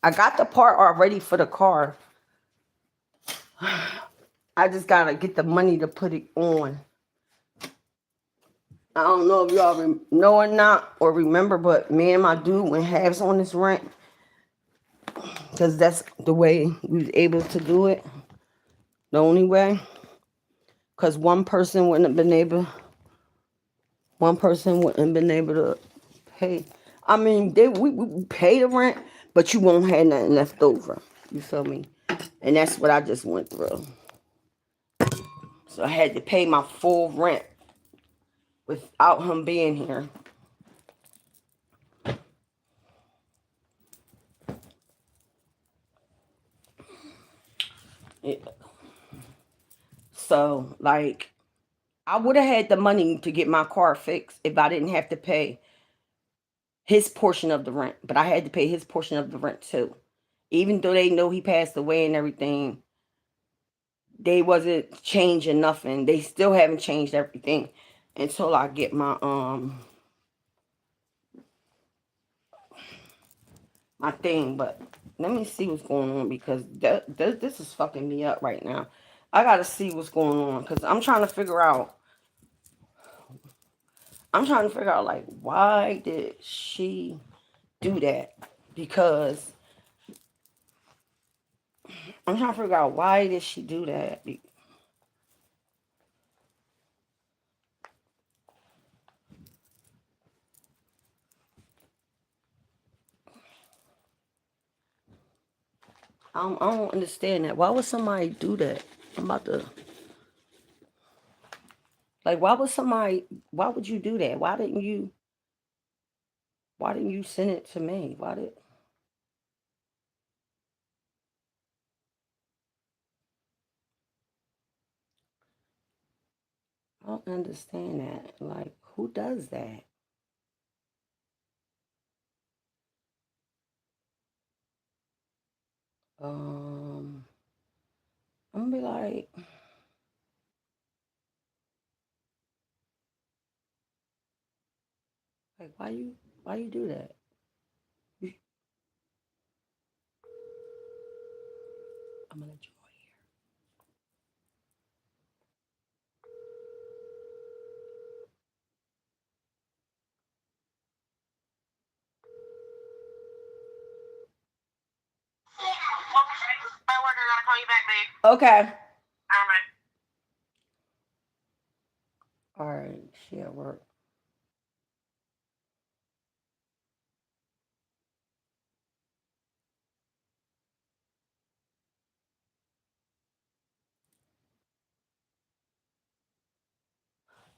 I got the part already for the car. I just gotta get the money to put it on. I don't know if y'all know or not or remember, but me and my dude went halves on this rent because that's the way we was able to do it. The only way, because one person wouldn't have been able to pay. I mean, we pay the rent, but you won't have nothing left over. You feel me? And that's what I just went through. So I had to pay my full rent without him being here. Yeah. So, like, I would have had the money to get my car fixed if I didn't have to pay his portion of the rent. But I had to pay his portion of the rent too. Even though they know he passed away and everything, they wasn't changing nothing. They still haven't changed everything until I get my thing. But let me see what's going on because this is fucking me up right now. I gotta see what's going on because I'm trying to figure out. Like, why did she do that? Because I'm trying to figure out why did she do that. I don't understand that. Why would somebody do that? I'm about to. Like, why would you do that? Why didn't you send it to me? I don't understand that. Like, who does that? Um, I'm gonna be like, why you do that? You, I'm gonna join here. My worker gotta call you back, babe. Okay. All right. All right. She at work.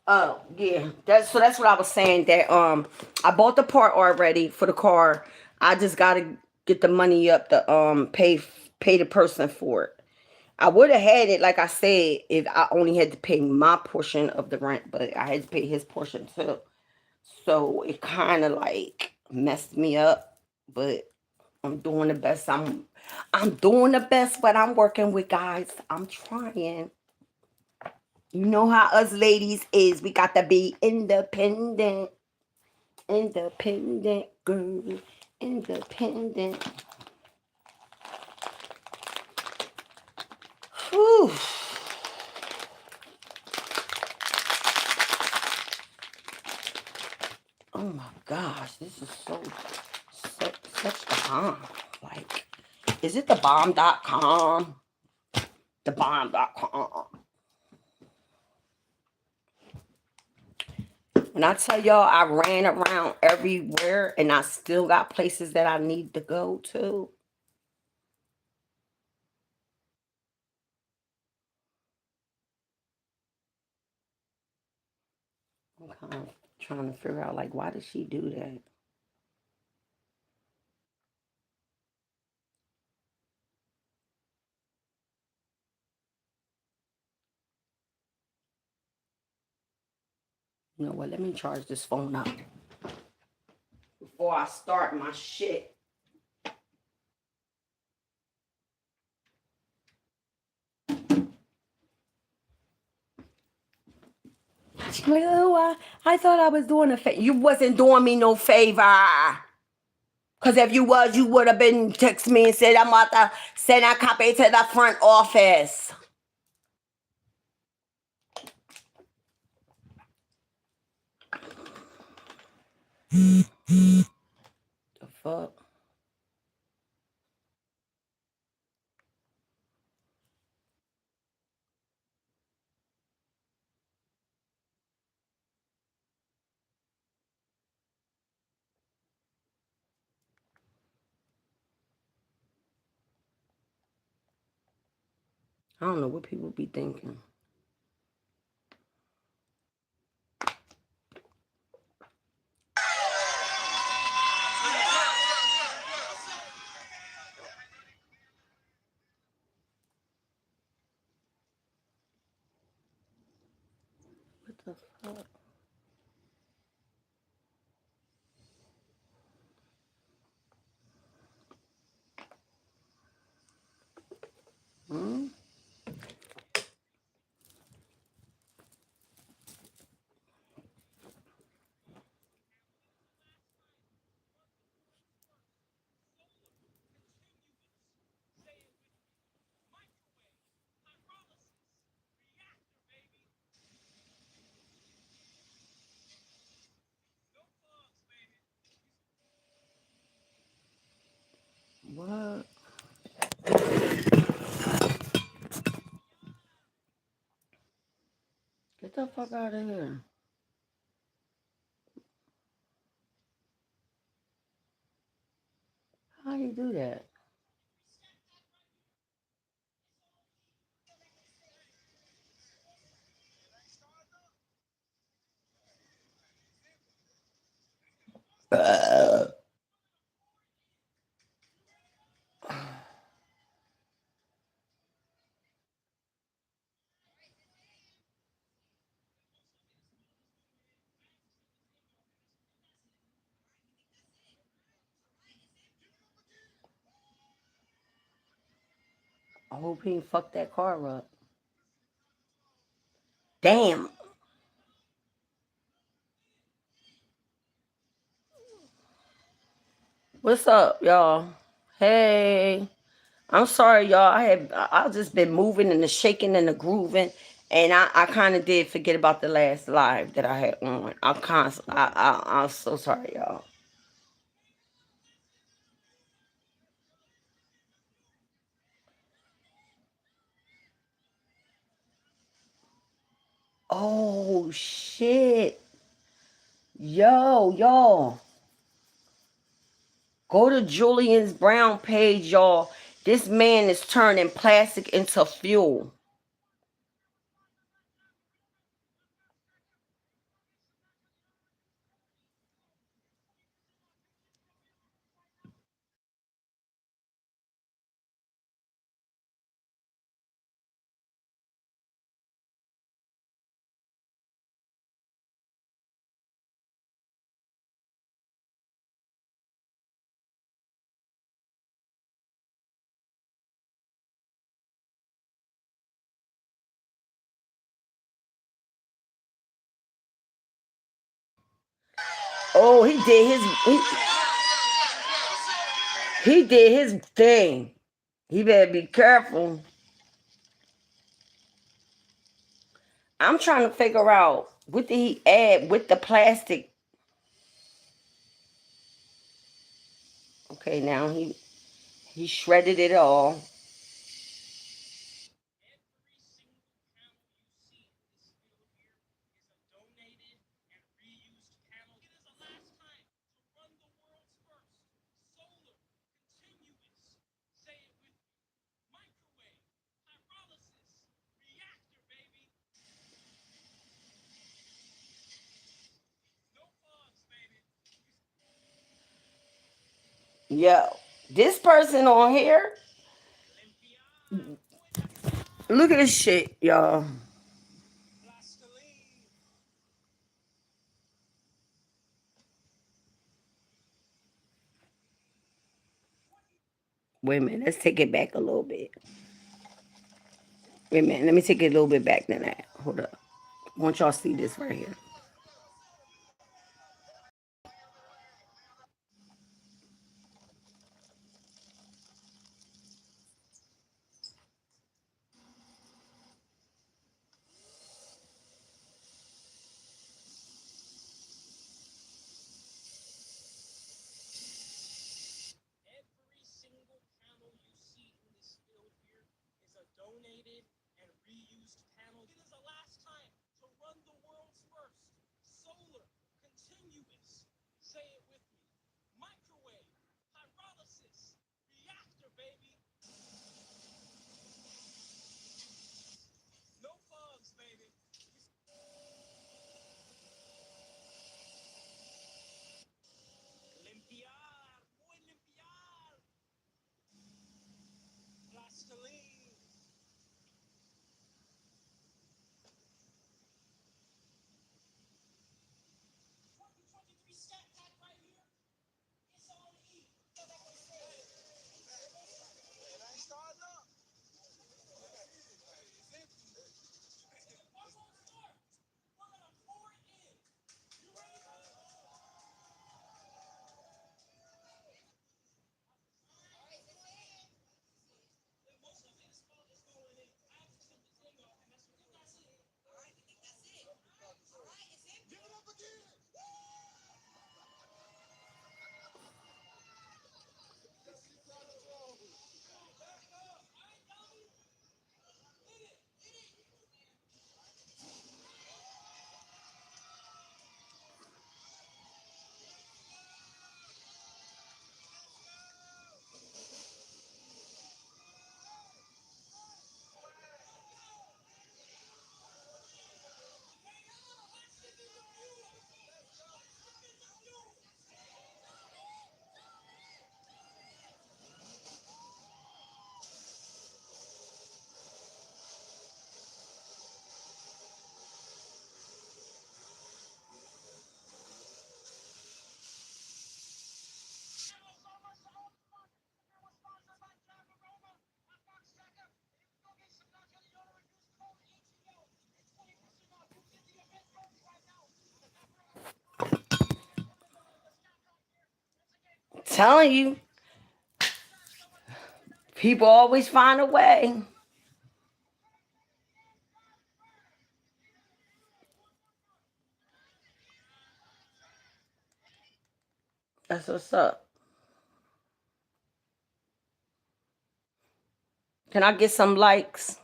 Oh yeah, that's what I was saying. That I bought the part already for the car. I just gotta get the money up to pay the person for it. I would have had it, like I said, if I only had to pay my portion of the rent, but I had to pay his portion too. So it kind of like messed me up. But I'm doing the best. I'm doing the best. What I'm working with, guys. I'm trying. You know how us ladies is. We got to be independent. Independent, girl. Independent. Whew. Oh my gosh, this is such the bomb. Like, is it thebomb.com? Thebomb.com. When I tell y'all I ran around everywhere and I still got places that I need to go to. I'm kind of trying to figure out, like, why did she do that? You know what? Let me charge this phone up before I start my shit. She's like, oh, I thought I was doing a favor. You wasn't doing me no favor. Because if you was, you would have been text me and said, I'm about to send a copy to the front office. The fuck? I don't know what people be thinking. What the fuck? Hmm? What? Get the fuck out of here. How you do that? I hope he ain't fucked that car up. Damn. What's up, y'all? Hey. I'm sorry, y'all. I just been moving and the shaking and the grooving, and I kind of did forget about the last live that I had on. I'm so sorry, y'all. Oh shit, y'all. Go to Julian's Brown page, y'all. This man is turning plastic into fuel. Oh, he did his thing. He better be careful. I'm trying to figure out what did he add with the plastic. Okay, now he shredded it all. Yo, this person on here, look at this shit, y'all. Wait a minute, let's take it back a little bit. Wait a minute, let me take it a little bit back than that. Hold up. I want y'all to see this right here. Telling you, people always find a way. That's what's up. Can I get some likes?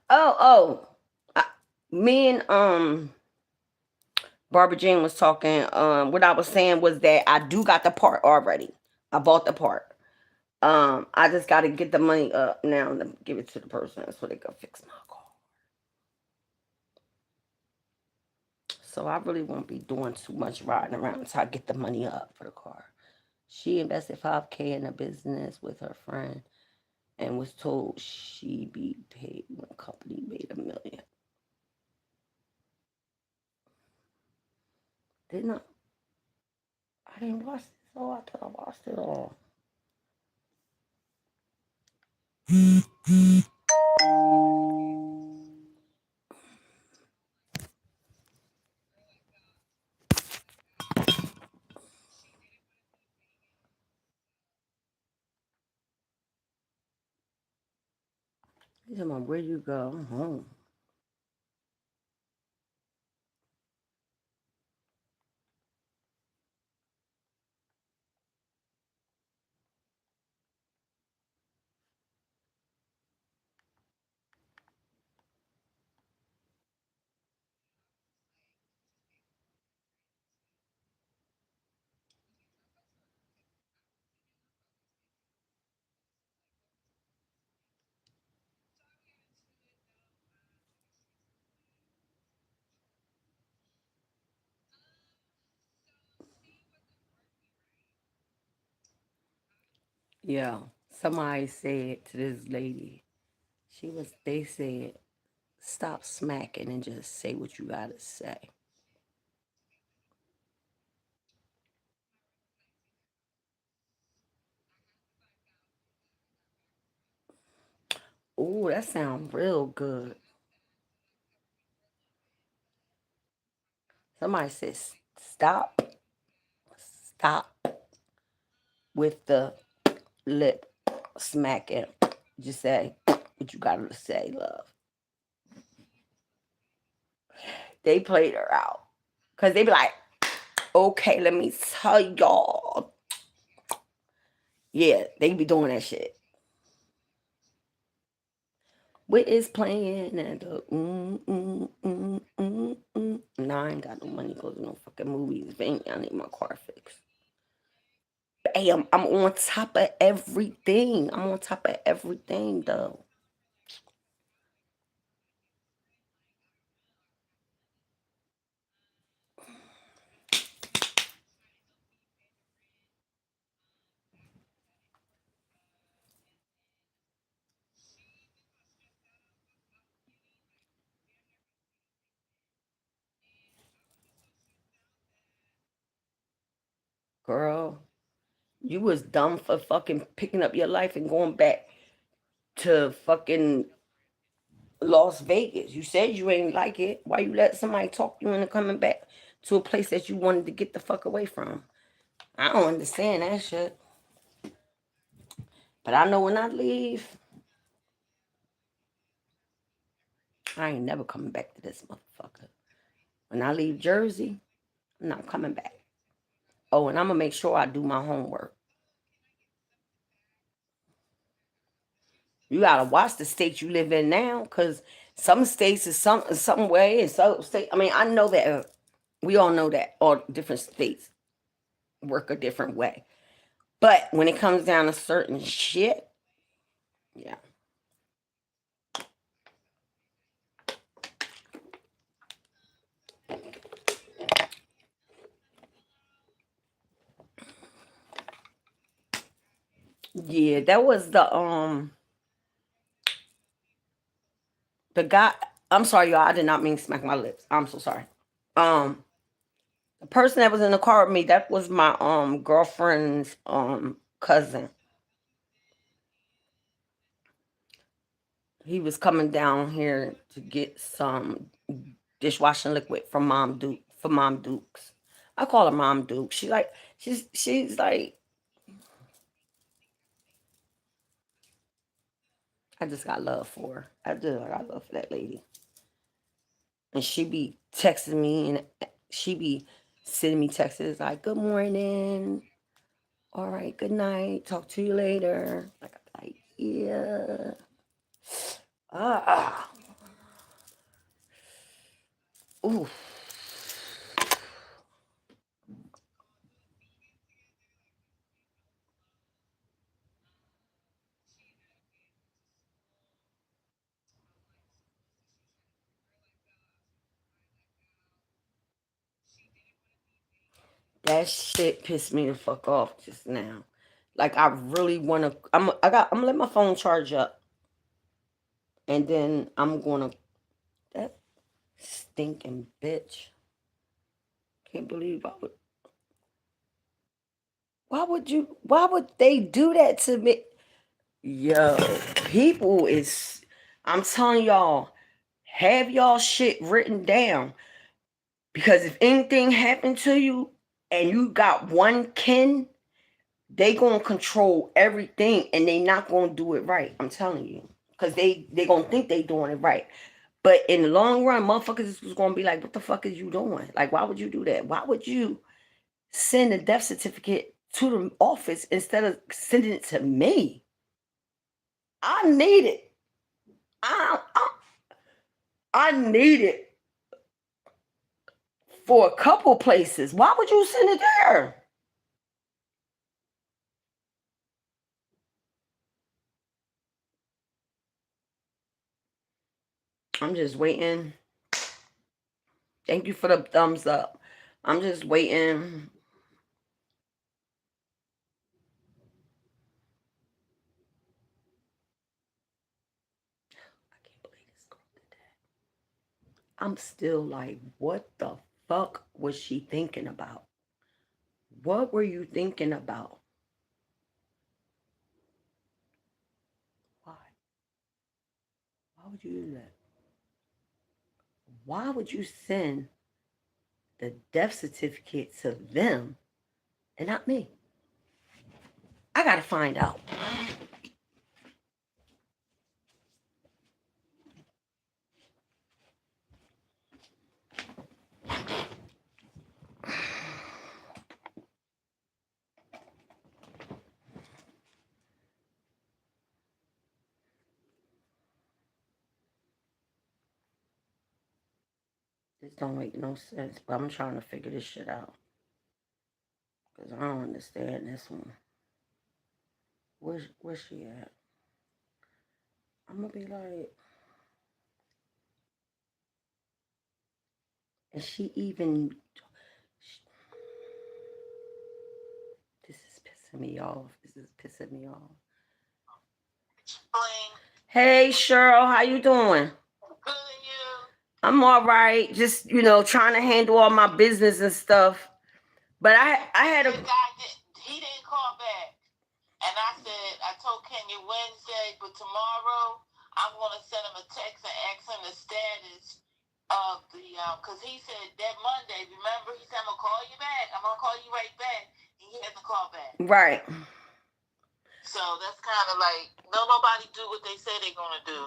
Oh. I, Me and Barbara Jean was talking. What I was saying was that I do got the part already. I bought the part. I just got to get the money up now and give it to the person so they can fix my car. So I really won't be doing too much riding around until I get the money up for the car. She invested 5K in a business with her friend and was told she'd be paid when a company made $1 million. Didn't I? I didn't watch this all. I thought I watched it all. He's talking about, where you go? I'm home. Yeah. Somebody said to this lady, they said, stop smacking and just say what you gotta say. Ooh, that sounds real good. Somebody says, stop with the lip smacking. Just say what you gotta say, love. They played her out. Cause they be like, okay, let me tell y'all. Yeah, they be doing that shit. What is playing at the Nah, I ain't got no money to go to no fucking movies. Ain't I need my car fixed. Hey, I'm on top of everything. I'm on top of everything though. Girl, you was dumb for fucking picking up your life and going back to fucking Las Vegas. You said you ain't like it. Why you let somebody talk you into coming back to a place that you wanted to get the fuck away from? I don't understand that shit. But I know when I leave, I ain't never coming back to this motherfucker. When I leave Jersey, I'm not coming back. Oh, and I'm gonna make sure I do my homework. You gotta watch the state you live in now, cause some states is some way, and some state. I mean, I know that we all know that all different states work a different way. But when it comes down to certain shit, yeah, yeah, that was the guy. I'm sorry, y'all. I did not mean to smack my lips. I'm so sorry. Um, the person that was in the car with me, that was my girlfriend's cousin. He was coming down here to get some dishwashing liquid from Mom Dukes. I call her Mom Duke. She's like, I just got love for her. I got love for that lady. And she be texting me and she be sending me texts like, good morning. All right, good night. Talk to you later. Like yeah. Ah. Ooh. That shit pissed me the fuck off just now. Like I really wanna I'm gonna let my phone charge up and then I'm gonna that stinking bitch. Can't believe why would they do that to me? Yo, people is I'm telling y'all, have y'all shit written down. Because if anything happened to you and you got one kin, they gonna control everything and they not gonna do it right. I'm telling you. Because they gonna think they doing it right. But in the long run, motherfuckers is gonna be like, what the fuck is you doing? Like, why would you do that? Why would you send a death certificate to the office instead of sending it to me? I need it. I, I, I need it for a couple places. Why would you send it there? I'm just waiting. Thank you for the thumbs up. I'm just waiting. I can't believe this girl did that. I'm still like, what the fuck was she thinking about? What were you thinking about? Why? Why would you do that? Why would you send the death certificate to them and not me? I gotta find out. This don't make no sense, but I'm trying to figure this shit out. Because I don't understand this one. Where's she at? I'm going to be like, and she even, this is pissing me off. Hey, Cheryl, how you doing? Good, and you? I'm all right. Just, trying to handle all my business and stuff. But I had a... He didn't call back. And I told Kenya Wednesday, but tomorrow I'm going to send him a text and ask him the status of the, because he said that Monday, remember, he said, I'm going to call you back. I'm going to call you right back. And he hasn't called back. Right. So that's kind of like, nobody do what they say they're going to do.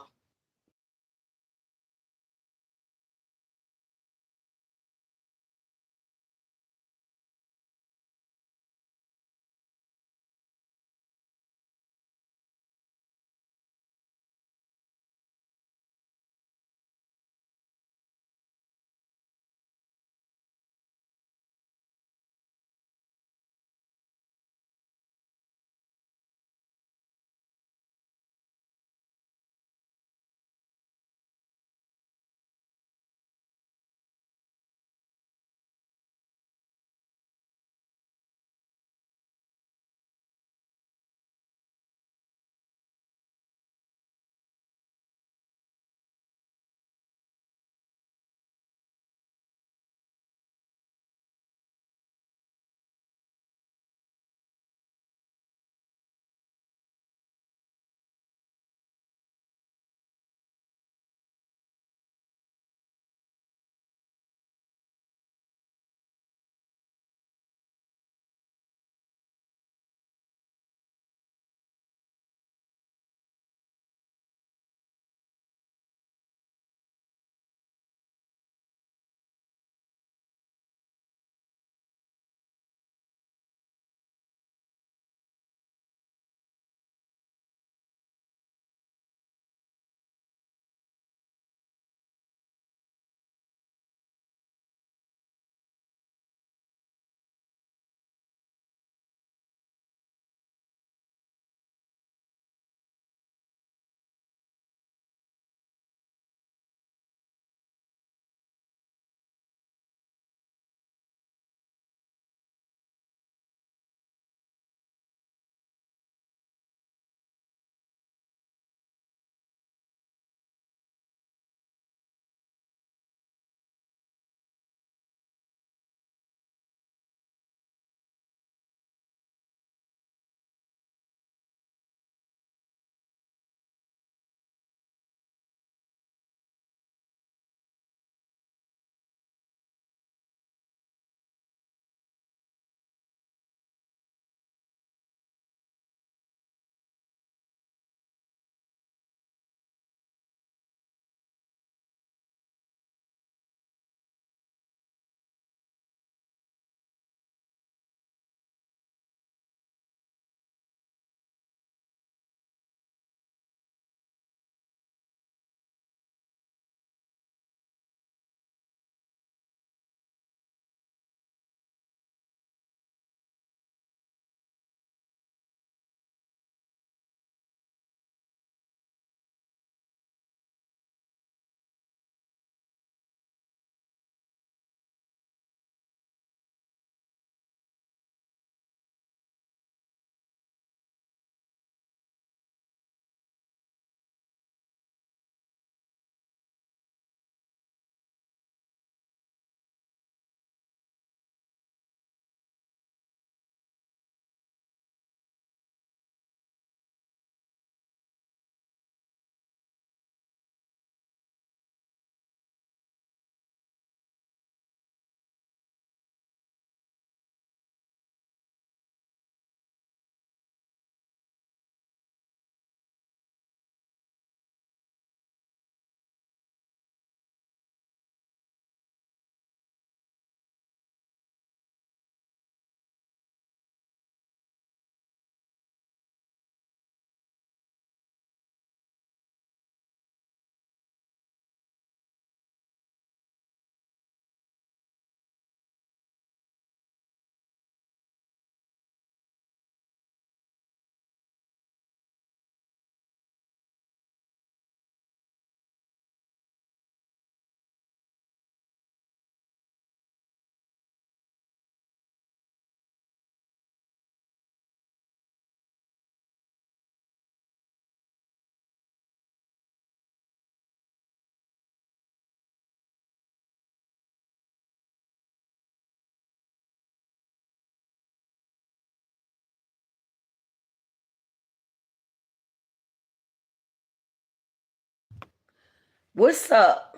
What's up?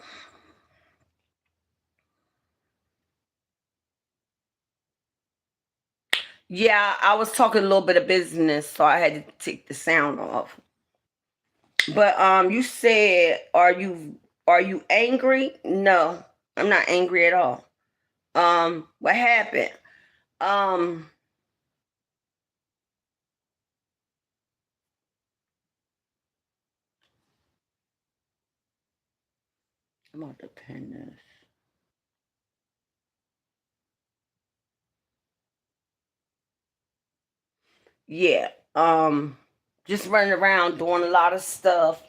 Yeah, I was talking a little bit of business, so I had to take the sound off. But you said, are you angry? No, I'm not angry at all. What happened? Um, I'm about to pin this. Yeah. Just running around doing a lot of stuff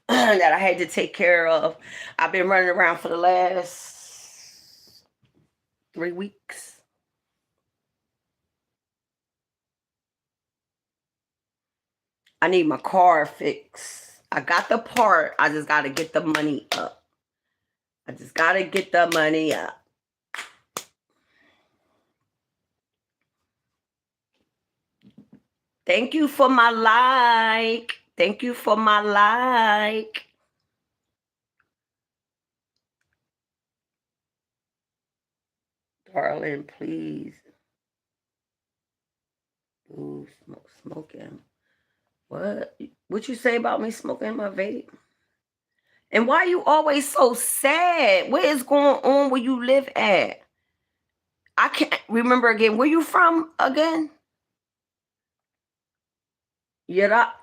that I had to take care of. I've been running around for the last 3 weeks. I need my car fixed. I got the part. I just gotta get the money up. I just gotta get the money up. Thank you for my like. Thank you for my like. Darling, please. Ooh, smoking. What? What you say about me smoking my vape? And why you always so sad? What is going on where you live at? I can't remember again. Where you from again? Yara.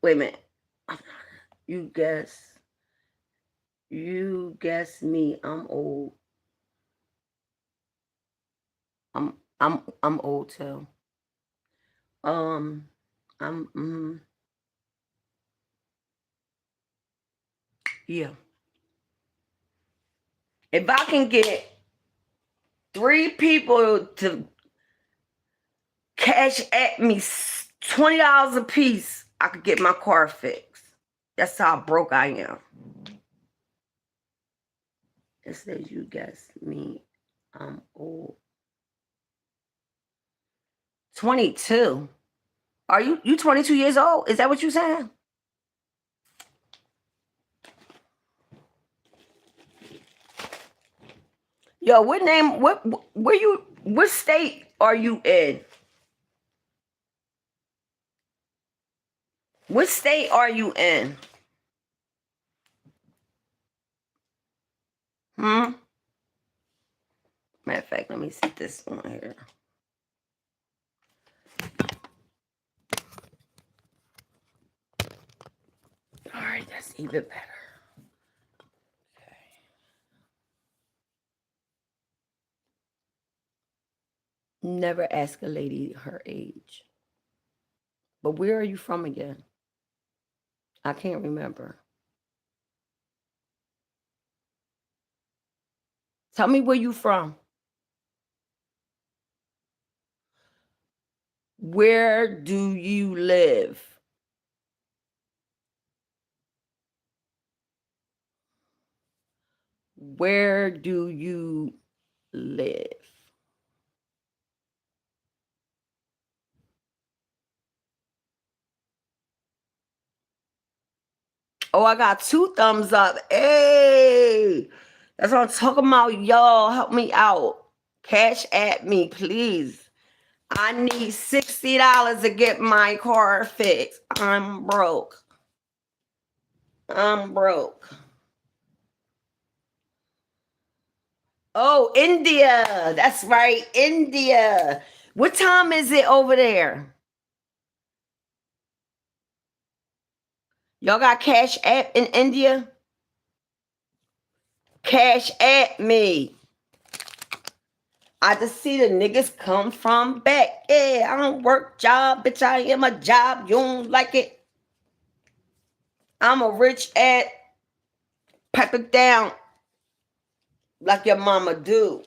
Wait a minute. You guess. You guess me. I'm old. I'm old too. Um, I'm yeah. If I can get 3 people to cash at me $20 a piece, I could get my car fixed. That's how broke I am. It says you guess me. I'm old. 22. Are you 22 years old? Is that what you saying? Yo, what name? What state are you in? What state are you in? Hmm. Matter of fact, let me see this one here. All right, that's even better. Never ask a lady her age. But where are you from again? I can't remember. Tell me where you from. Where do you live? Where do you live? Oh, I got 2 thumbs up. Hey, that's what I'm talking about. Y'all, help me out. Cash at me, please. I need $60 to get my car fixed. I'm broke. I'm broke. Oh, India. That's right, India. What time is it over there? Y'all got cash app in India? Cash at me. I just see the niggas come from back. Yeah, I don't work job, bitch. I am a job. You don't like it. I'm a rich at pipe it down like your mama do.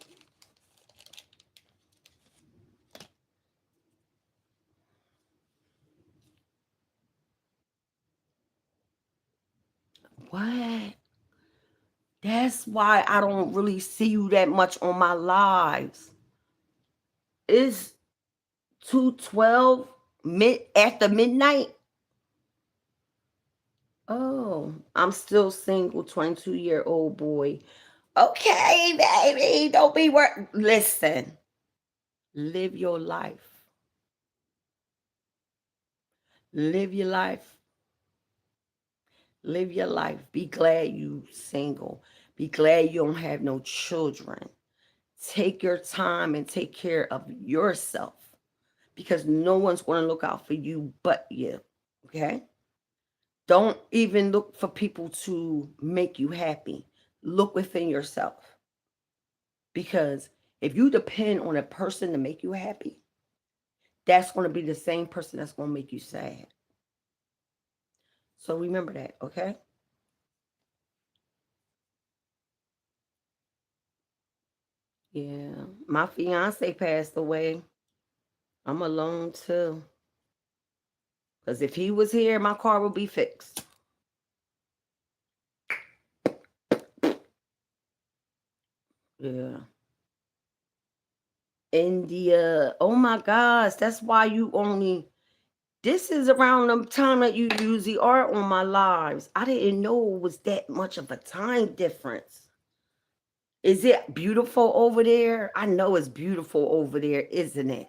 What? That's why I don't really see you that much on my lives. It's 2:12 after midnight. Oh, I'm still single, 22-year-old boy. Okay, baby, don't be worried. Listen, live your life. Live your life. Live your life. Be glad you single. Be glad you don't have no children. Take your time and take care of yourself because no one's going to look out for you but you. Okay? Don't even look for people to make you happy. Look within yourself because if you depend on a person to make you happy, that's going to be the same person that's going to make you sad. So remember that, okay? Yeah. My fiance passed away. I'm alone too. Because if he was here, my car would be fixed. Yeah. India. Oh my gosh. That's why you only. This is around the time that you usually are on my lives. I didn't know it was that much of a time difference. Is it beautiful over there? I know it's beautiful over there, isn't it?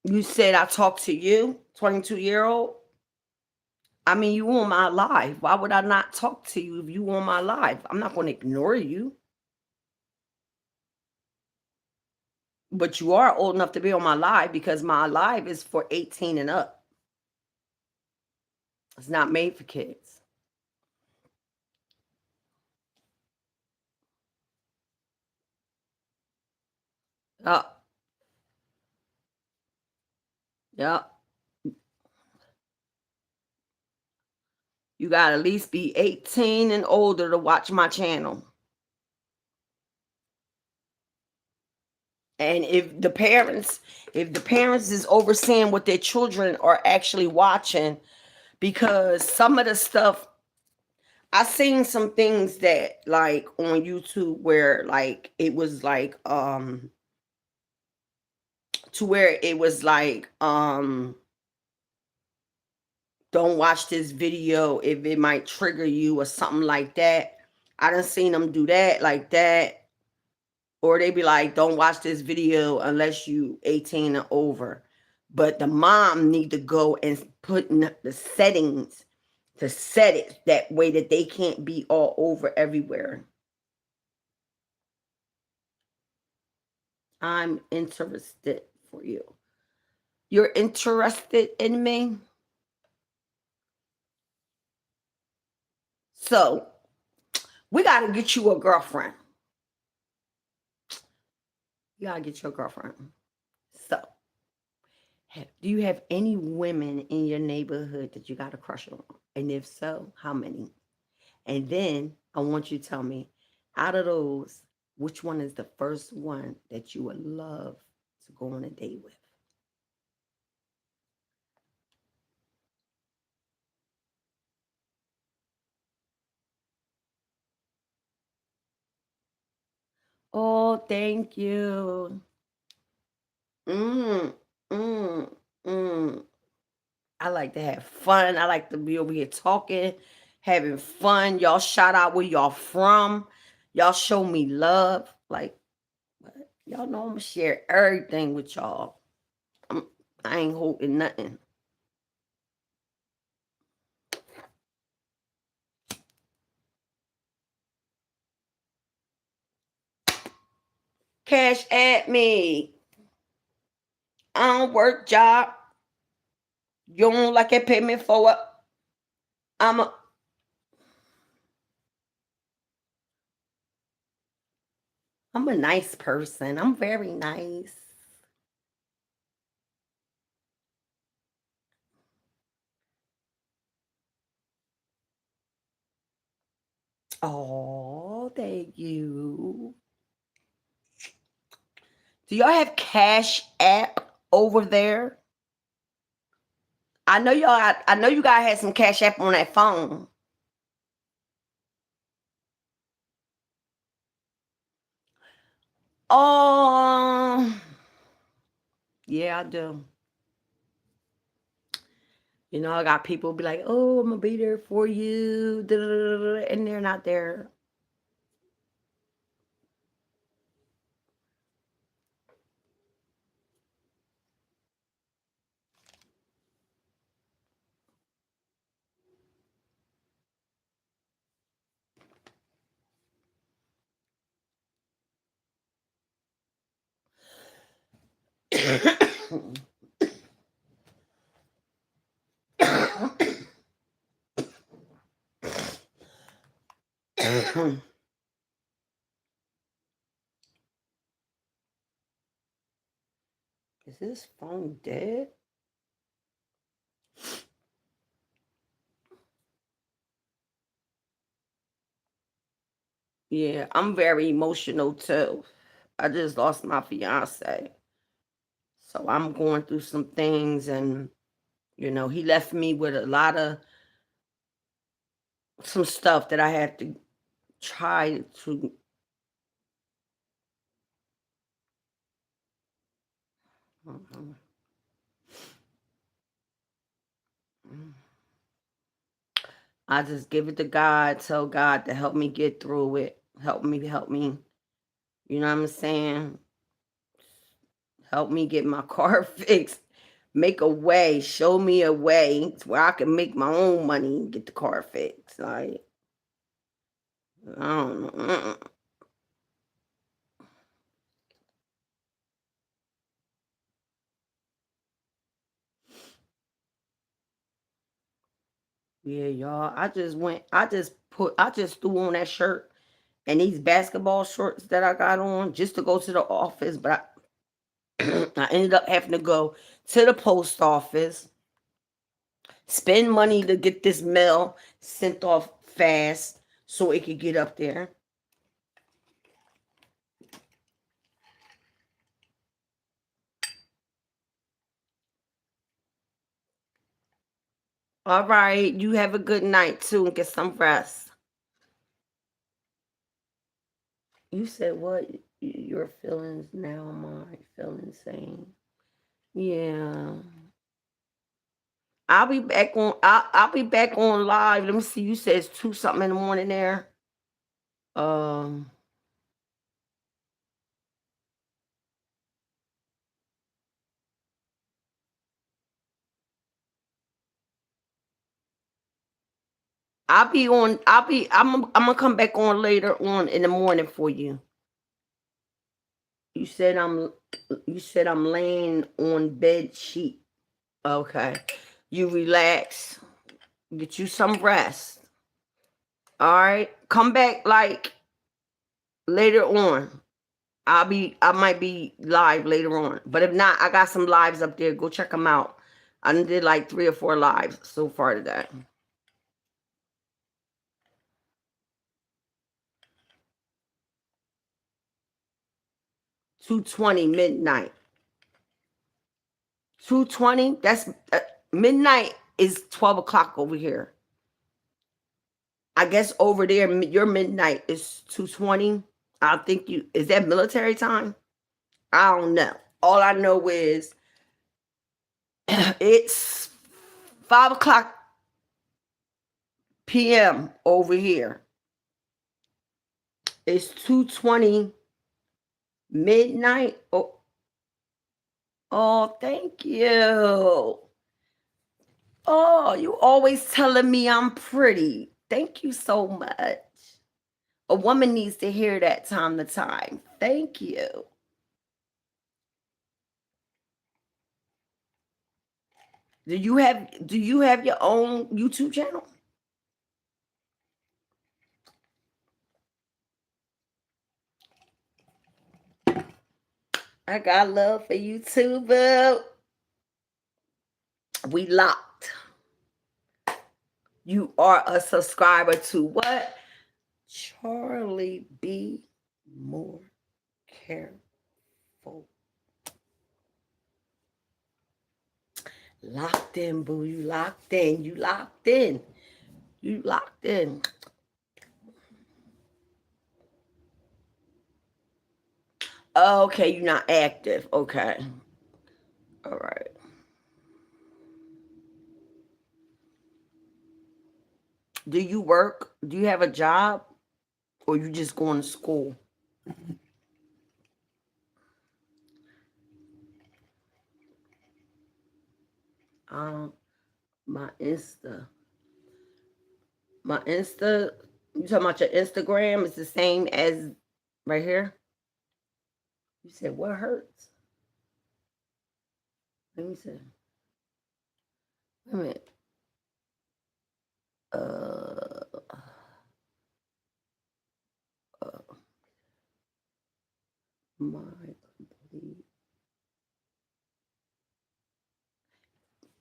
You said I talked to you, 22-year-old. I mean, you on my live. Why would I not talk to you if you on my live? I'm not going to ignore you. But you are old enough to be on my live because my live is for 18 and up. It's not made for kids. Yeah, yeah. You got to at least be 18 and older to watch my channel. And if the parents is overseeing what their children are actually watching, because some of the stuff I seen some things that like on YouTube where like it was like to where it was like don't watch this video if it might trigger you or something like that. I done seen them do that like that. Or they be like, don't watch this video unless you 18 and over. But the mom need to go and put in the settings to set it that way that they can't be all over everywhere. I'm interested for you. You're interested in me? So we got to get you a girlfriend. You got to get your girlfriend. So do you have any women in your neighborhood that you got a crush on? And if so, how many? And then I want you to tell me, out of those, which one is the first one that you would love to go on a date with? Oh, thank you. Mm, mm, mm. I like to have fun. I like to be over here talking, having fun. Y'all shout out where y'all from. Y'all show me love. Like, y'all know I'm gonna share everything with y'all. I'm, I ain't holding nothing. Cash at me. I don't work job. You don't like it, pay me for it. I'm a I'm a nice person. I'm very nice. Oh, Thank you. Do y'all have Cash App over there? I know you guys had some Cash App on that phone. Yeah, I do. You know, I got people be like, "Oh, I'm gonna be there for you," and they're not there. Is this phone dead? Yeah, I'm very emotional too. I just lost my fiance. So I'm going through some things, and he left me with a lot of some stuff that I had to try to. I just give it to God, tell God to help me get through it. Help me, help me. You know what I'm saying? Help me get my car fixed. Make a way, show me a way where I can make my own money and get the car fixed. Like, I don't know. Yeah, y'all. I just threw on that shirt and these basketball shorts that I got on just to go to the office, but I ended up having to go to the post office, spend money to get this mail sent off fast so it could get up there. All right, you have a good night too and get some rest. You said what? Your feelings now, my feelings same. Yeah. I'll be back on live. Let me see. You said it's 2 something in the morning there. Um I'm gonna come back on later on in the morning for you. You said I'm laying on bed sheet. Okay. You relax. Get you some rest. All right. Come back like later on. I might be live later on. But if not, I got some lives up there. Go check them out. I done did like 3 or 4 lives so far today. 2:20 midnight. 2:20. That's midnight is 12 o'clock over here. I guess over there your midnight is 2:20. I think is that military time? I don't know. All I know is it's 5 o'clock p.m. over here. It's 2:20 midnight. Oh, thank you. Oh, you always telling me I'm pretty. Thank you so much. A woman needs to hear that time to time. Thank you. Do you have your own YouTube channel? I got love for you too, boo. We locked. You are a subscriber to what? Charlie, be more careful. Locked in, boo. You locked in. You locked in. You locked in. Okay, you're not active. Okay. All right. Do you work? Do you have a job? Or you just going to school? Um, my Insta. My Insta. You talking about your Instagram? It's the same as right here? You said what hurts? Let me see. Wait a minute. Uh, uh my complete.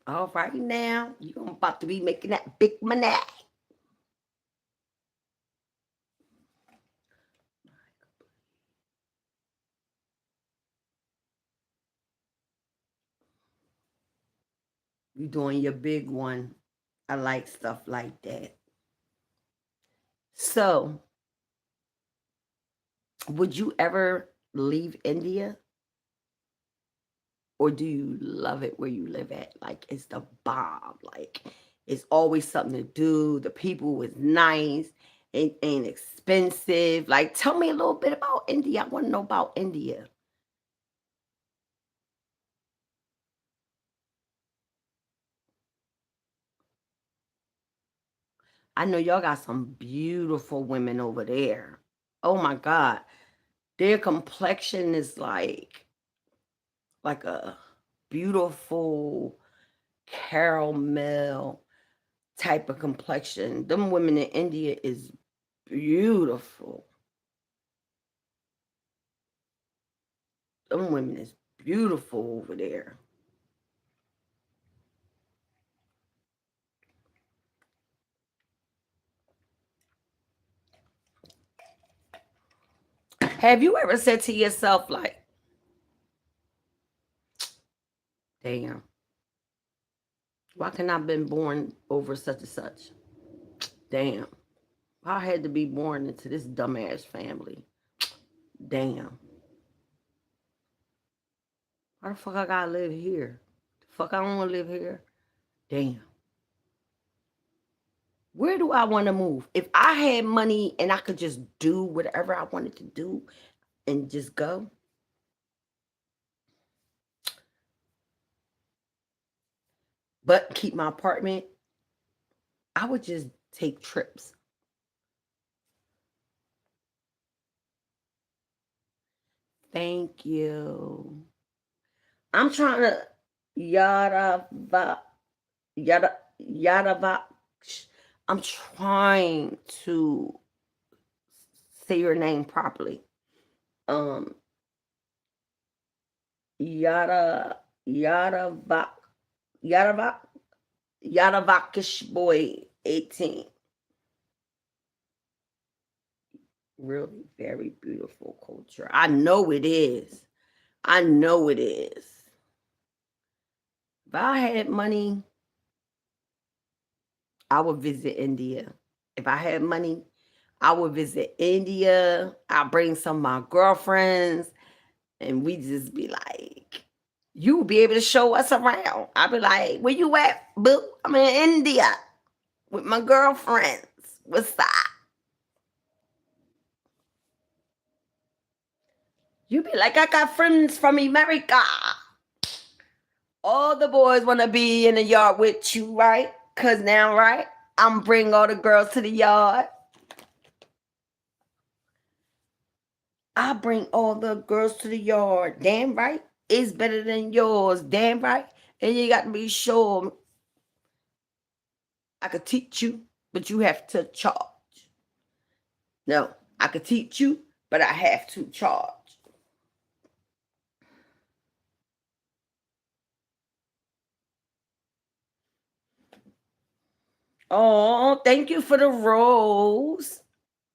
All right now, you about to be making that big money. You doing your big one. I like stuff like that. So, would you ever leave India? Or do you love it where you live at? Like, it's the bomb. Like, it's always something to do. The people is nice. It ain't expensive. Like, tell me a little bit about India. I want to know about India. I know y'all got some beautiful women over there. Oh my God. Their complexion is like a beautiful caramel type of complexion. Them women in India is beautiful. Them women is beautiful over there. Have you ever said to yourself, like, damn, why can I have been born over such and such? Damn. I had to be born into this dumbass family. Damn. Why the fuck I gotta live here? The fuck I don't wanna live here? Damn. Where do I wanna move? If I had money and I could just do whatever I wanted to do and just go, but keep my apartment, I would just take trips. Thank you. I'm trying to yada yada yada. I'm trying to say your name properly. Um, yada yada yada Yadavakish boy 18. Really very beautiful culture. I know it is. I know it is. If I had money, I would visit India. If I had money, I would visit India. I'll bring some of my girlfriends and we just be like, you will be able to show us around. I'll be like, where you at, boo? I'm in India with my girlfriends. What's up? You be like, I got friends from America. All the boys want to be in the yard with you, right? Because now, right? I'm bring all the girls to the yard. I bring all the girls to the yard. Damn right. It's better than yours. Damn right. And you got to be sure I could teach you, but you have to charge. No, I could teach you, but I have to charge. Oh, thank you for the rose.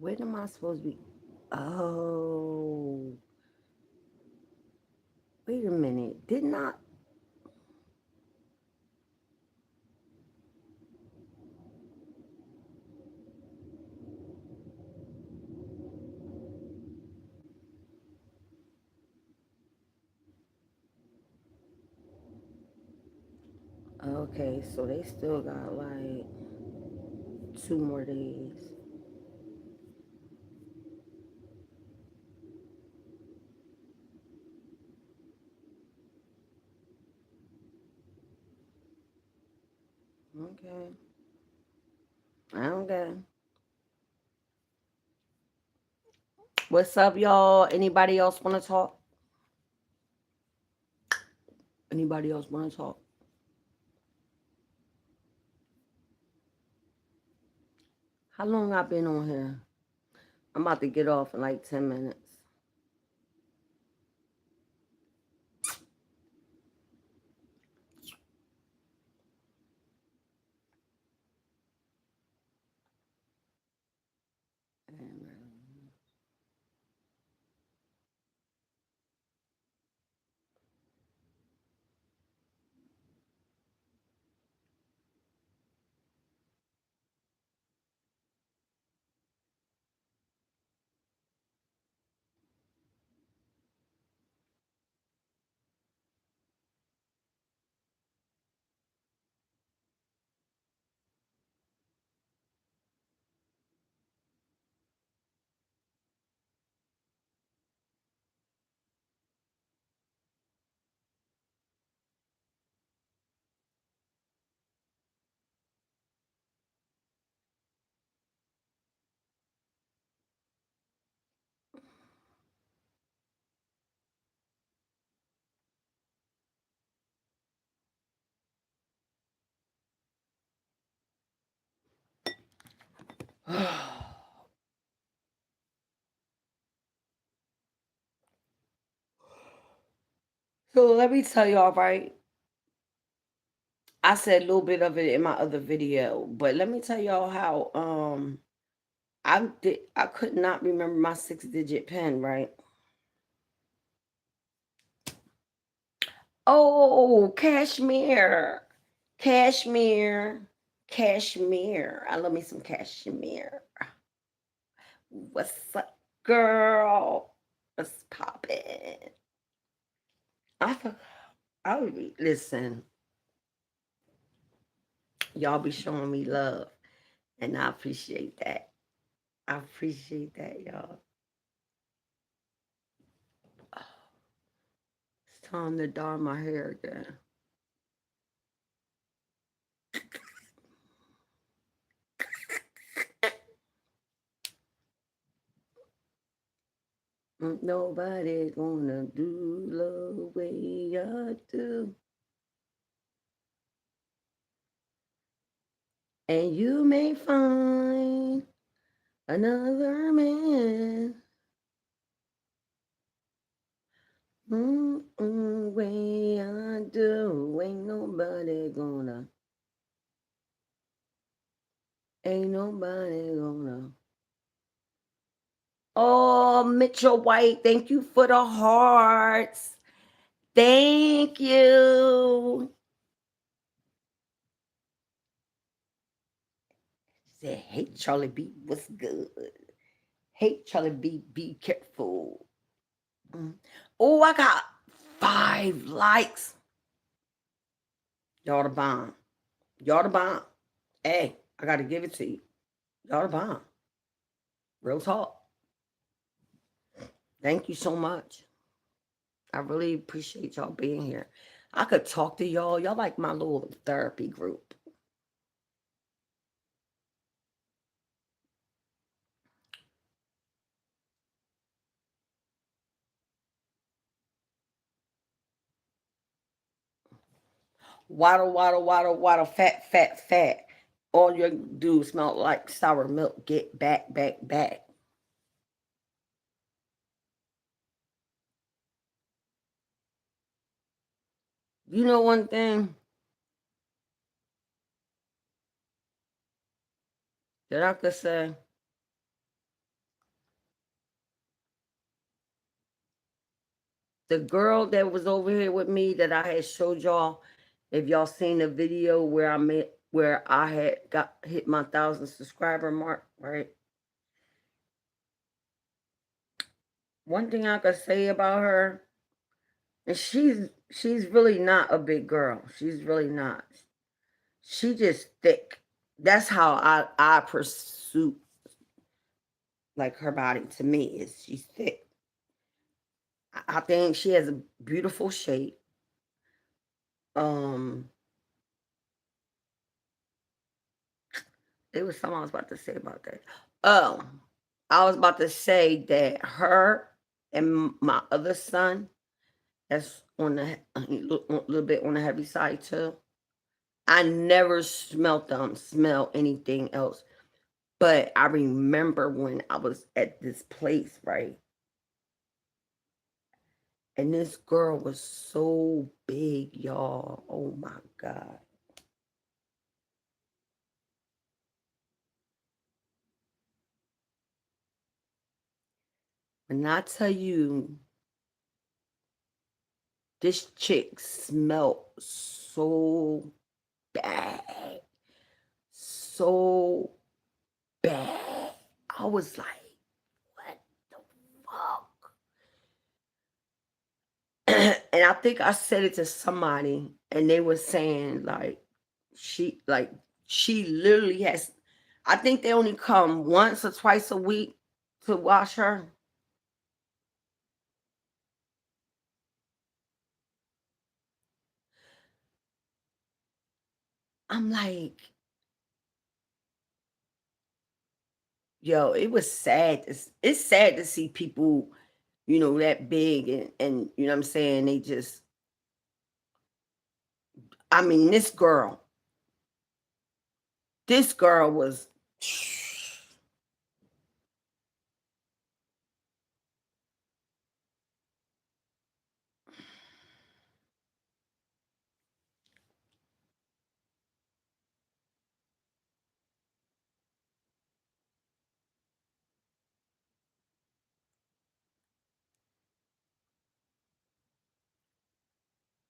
When am I supposed to be? Oh, wait a minute. Did not. Okay, so they still got like 2 more days. Okay. Okay. What's up, y'all? Anybody else want to talk? Anybody else want to talk? How long I been on here? I'm about to get off in like 10 minutes. So let me tell y'all, right? I said a little bit of it in my other video, but let me tell y'all how I could not remember my 6-digit pin, right? Oh, cashmere. Cashmere. Cashmere. I love me some cashmere. What's up, girl? What's poppin'? I for- listen, y'all be showing me love, and I appreciate that. I appreciate that, y'all. It's time to dye my hair again. Nobody gonna do the way I do. And you may find another man. Way I do. Ain't nobody gonna. Oh, Mitchell White, thank you for the hearts. Thank you. Said, hey, Charlie B, what's good? Hey, Charlie B, be careful. Oh, I got 5 likes. Y'all the bomb. Y'all the bomb. Hey, I got to give it to you. Y'all the bomb. Real talk. Thank you so much. I really appreciate y'all being here. I could talk to y'all. Y'all like my little therapy group. Waddle, waddle, waddle, waddle, fat, fat, fat. All you do smell like sour milk. Get back, back, back. You know one thing that I could say? the girl that was over here with me that I had showed y'all, if y'all seen the video where I had got hit my 1,000 subscriber mark, right? One thing I could say about her, and she's really not a big girl. She's really not. She just thick. That's how I pursue like her body to me is she's thick. I think she has a beautiful shape. Um, there was something I was about to say about that. Oh, I was about to say that her and my other son, that's on the a little bit on the heavy side too. I never smelt them smell anything else. But I remember when I was at this place, right? And this girl was so big, y'all. Oh my God. When I tell you this chick smelled so bad, so bad. I was like, what the fuck? And I think I said it to somebody, and they were saying she like she literally has. I think they only come once or twice a week to wash her. I'm like, yo, it was sad. It's sad to see people, that big and you know what I'm saying. They just, I mean, this girl was.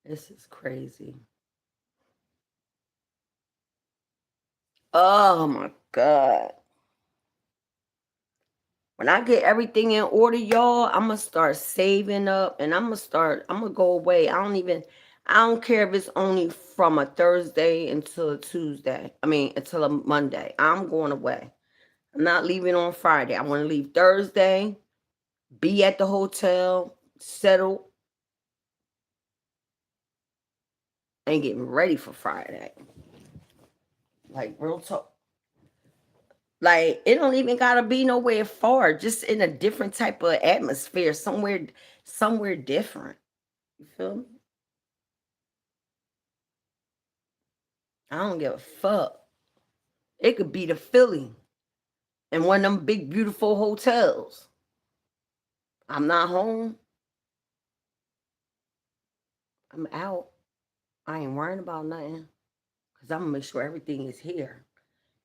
This is crazy. Oh my God. When I get everything in order, y'all, I'm gonna start saving up and I'm gonna go away. I don't care if it's only from a Thursday until a Tuesday. I mean, until a Monday. I'm going away. I'm not leaving on Friday. I want to leave Thursday, be at the hotel, settle, and getting ready for Friday. Like, real talk. Like, it don't even gotta be nowhere far, just in a different type of atmosphere, somewhere different. You feel me? I don't give a fuck. It could be the Philly in one of them big, beautiful hotels. I'm not home. I'm out. I ain't worrying about nothing. Because I'm going to make sure everything is here.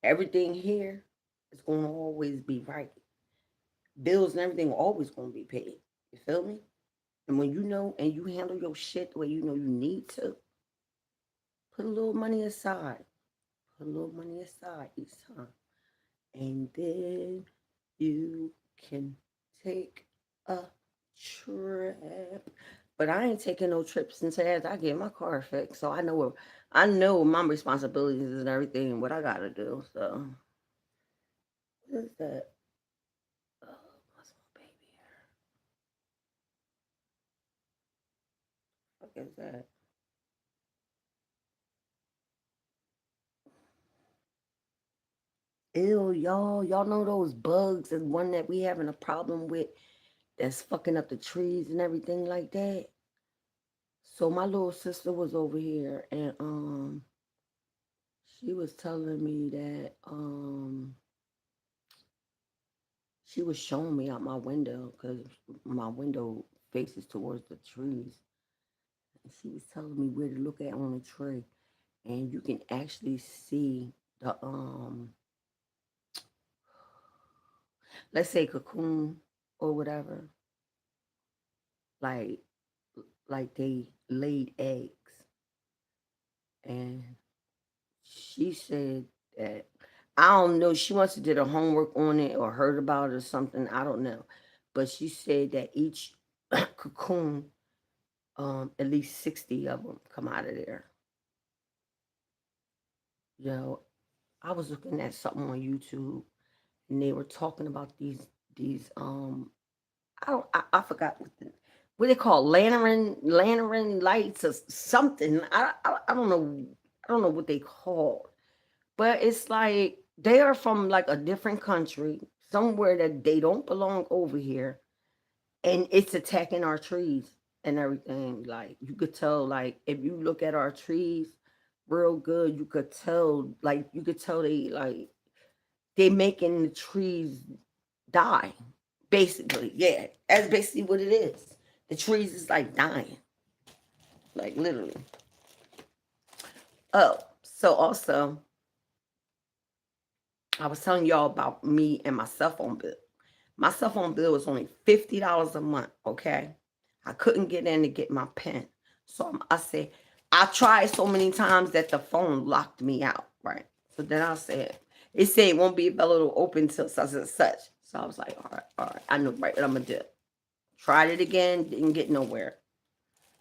Everything here is going to always be right. Bills and everything are always going to be paid. You feel me? And when you know and you handle your shit the way you know you need to, put a little money aside. Put a little money aside each time. And then you can take a trip. But I ain't taking no trips until I get my car fixed. So I know my responsibilities and everything and what I gotta do. So what is that? Oh, my small baby hair. What is that? Ew, y'all. Y'all know those bugs and one that we having a problem with that's fucking up the trees and everything like that. So my little sister was over here and she was telling me that she was showing me out my window because my window faces towards the trees. And she was telling me where to look at on the tree. And you can actually see the let's say cocoon or whatever. Like like they laid eggs. And she said that, I don't know, she must have did her homework on it or heard about it or something. I don't know. But she said that each cocoon, at least 60 of them come out of there. Yo, I was looking at something on YouTube and they were talking about these I forgot what they call lantern lights or something. I don't know, I don't know what they call, but it's like they are from like a different country, somewhere that they don't belong over here, and it's attacking our trees and everything. Like you could tell, like if you look at our trees real good, you could tell they making the trees die. Basically, yeah, that's basically what it is. The trees is like dying, like literally. Oh, so also, I was telling y'all about me and my cell phone bill. My cell phone bill was only $50 a month. Okay, I couldn't get in to get my pen, so I said I tried so many times that the phone locked me out. Right. So then I said it said it won't be available to open till such and such. So I was like, all right, I know right what I'm gonna do. Tried it again, didn't get nowhere.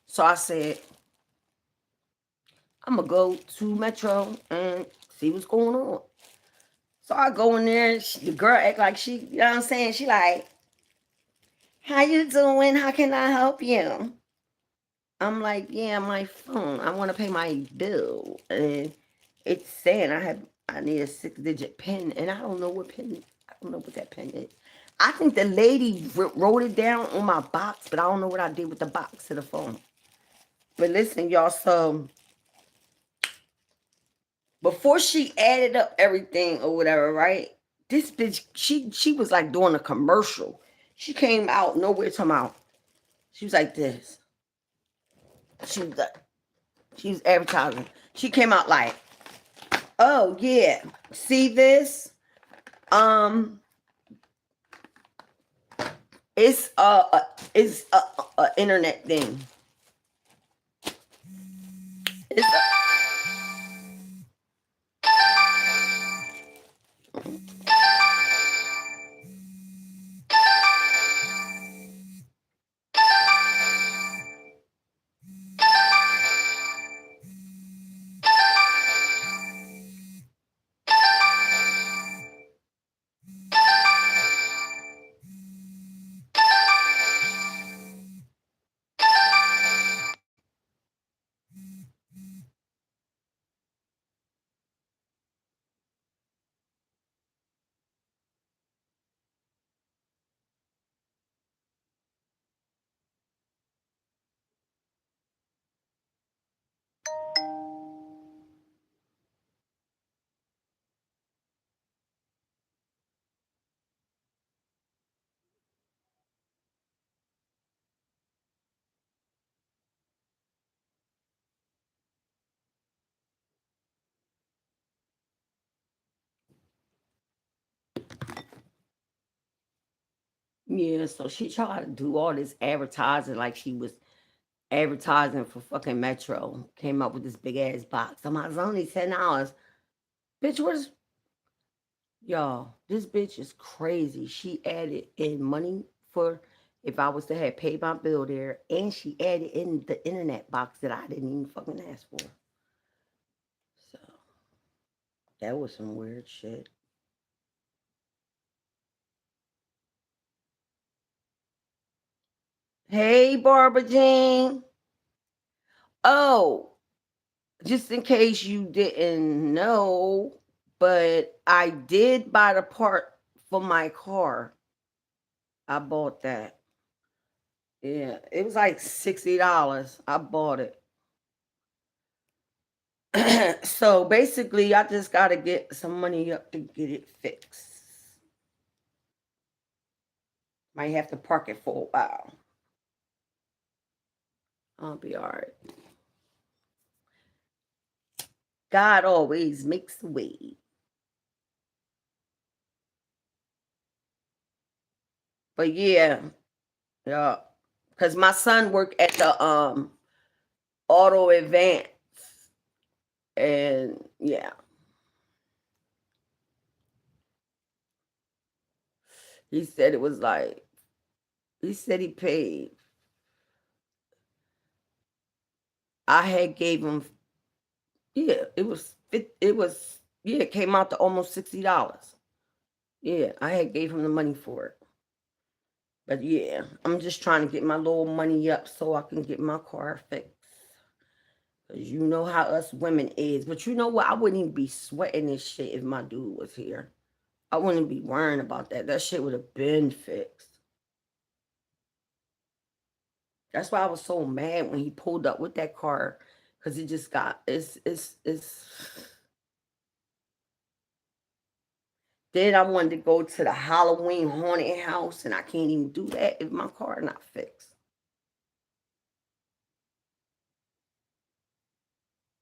So I said, I'm gonna go to Metro and see what's going on. So I go in there, the girl act like she, you know what I'm saying? She like, how you doing? How can I help you? I'm like, yeah, my phone. I want to pay my bill. And it's saying I need a 6-digit pin, and I don't know what pin, I don't know what that pin is. I think the lady wrote it down on my box, but I don't know what I did with the box of the phone. But listen, y'all, so before she added up everything or whatever, right? This bitch, she was like doing a commercial. She came out nowhere talking about. She was like this. She was like, she was advertising. She came out like, oh yeah, see this? Um, it's a internet thing. It's yeah. So she tried to do all this advertising like she was advertising for fucking Metro. Came up with this big ass box. I'm like, it's only $10. Bitch, what is y'all? This bitch is crazy. She added in money for if I was to have paid my bill there, and she added in the internet box that I didn't even fucking ask for. So that was some weird shit. Hey, Barbara Jean. Oh, just in case you didn't know, but I did buy the part for my car. I bought that. Yeah, it was like $60. I bought it. So basically, I just got to get some money up to get it fixed. Might have to park it for a while. I'll be all right. God always makes a way. But yeah, yeah. Because my son worked at the auto advance, and yeah, he said it was like, he said he paid. I had gave him, yeah, yeah, it came out to almost $60. Yeah, I had gave him the money for it. But yeah, I'm just trying to get my little money up so I can get my car fixed. Cause you know how us women is. But you know what? I wouldn't even be sweating this shit if my dude was here. I wouldn't be worrying about that. That shit would have been fixed. That's why I was so mad when he pulled up with that car. Cause it just got it's then I wanted to go to the Halloween haunted house and I can't even do that if my car not fixed.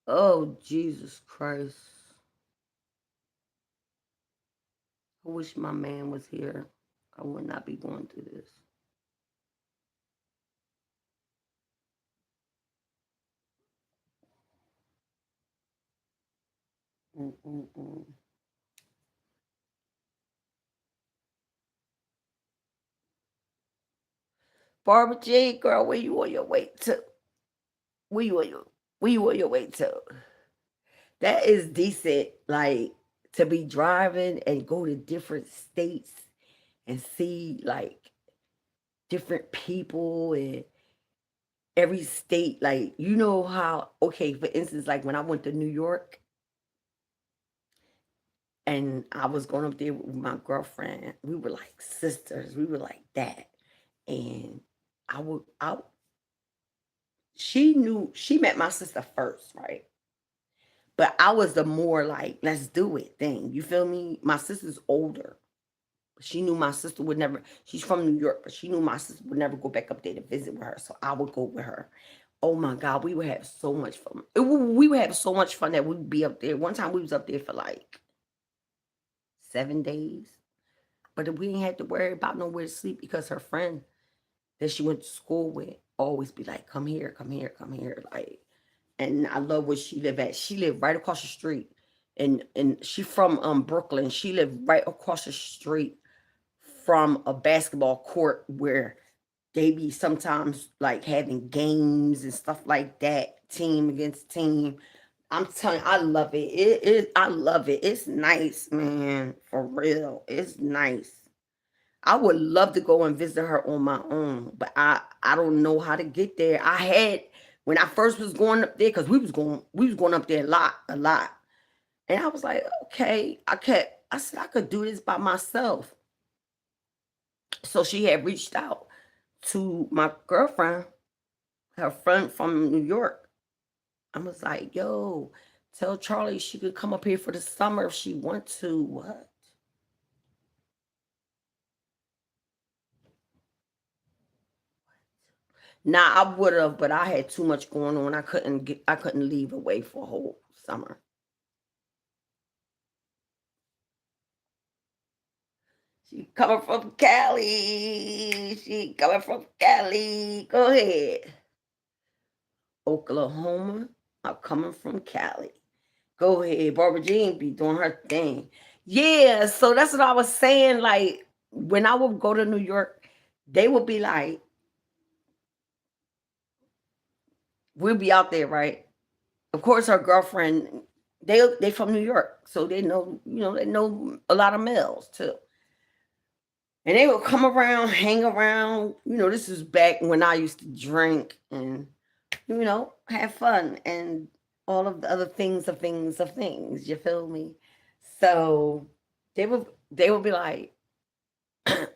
Oh Jesus Christ. I wish my man was here. I would not be going through this. Mm-mm-mm. Barbara J, girl, where you on your way to? Where you on your where you on your way to? That is decent, like to be driving and go to different states and see like different people and every state, like you know how okay, for instance, like when I went to New York and I was going up there with my girlfriend, we were like sisters, we were like that. And I would I she knew she met my sister first, right? But I was the more like, let's do it thing. You feel me? My sister's older. She knew my sister would never, she's from New York, but she knew my sister would never go back up there to visit with her. So I would go with her. Oh my God, we would have so much fun. We would have so much fun that we'd be up there. One time we was up there for like 7 days. But we ain't had to worry about nowhere to sleep because her friend that she went to school with always be like, come here, come here, come here. Like, and I love where she live at. She lived right across the street. And she from Brooklyn. She lived right across the street from a basketball court where they be sometimes like having games and stuff like that, team against team. I'm telling you, I love it. I love it. It's nice, man. For real. It's nice. I would love to go and visit her on my own, but I don't know how to get there. I had when I first was going up there because we was going up there a lot, and I was like, okay, I said I could do this by myself. So she had reached out to my girlfriend, her friend from New York. I was like, yo, tell Charlie she could come up here for the summer if she want to. What? Nah, I would have, but I had too much going on. I couldn't leave away for a whole summer. She coming from Cali. She coming from Cali. Go ahead. Oklahoma. I'm coming from Cali. Go ahead. Barbara Jean be doing her thing. Yeah, so that's what I was saying. Like when I would go to New York, they would be like, we'll be out there, right? Of course, her girlfriend, they from New York, so they know, they know a lot of males too. And they would come around, hang around. This is back when I used to drink and, have fun and all of the other things of things of things. You feel me? So they would be like,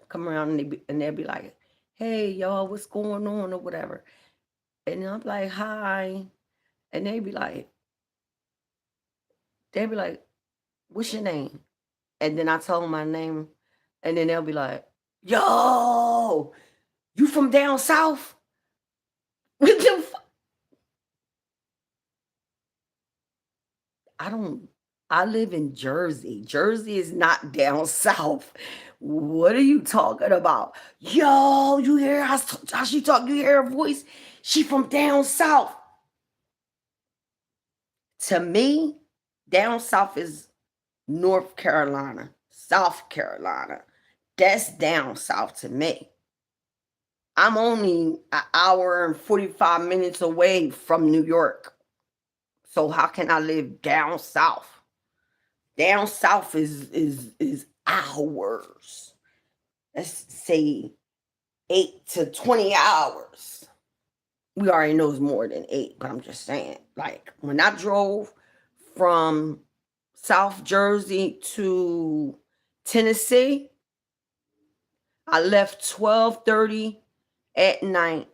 come around and they'd be like, hey y'all, what's going on or whatever. And I'm like, hi. And they'd be like, what's your name? And then I tell them my name, and then they'll be like, yo, you from down south? What the I don't I live in Jersey. Jersey is not down south. What are you talking about? Yo, you hear how she talk? You hear her voice? She from down south. To me, down south is North Carolina, South Carolina. That's down south to me. I'm only an hour and 45 minutes away from New York. So how can I live down south? Down south is hours. Let's say 8 to 20 hours. We already know it's more than 8, but I'm just saying. Like when I drove from South Jersey to Tennessee, I left 12:30 at night.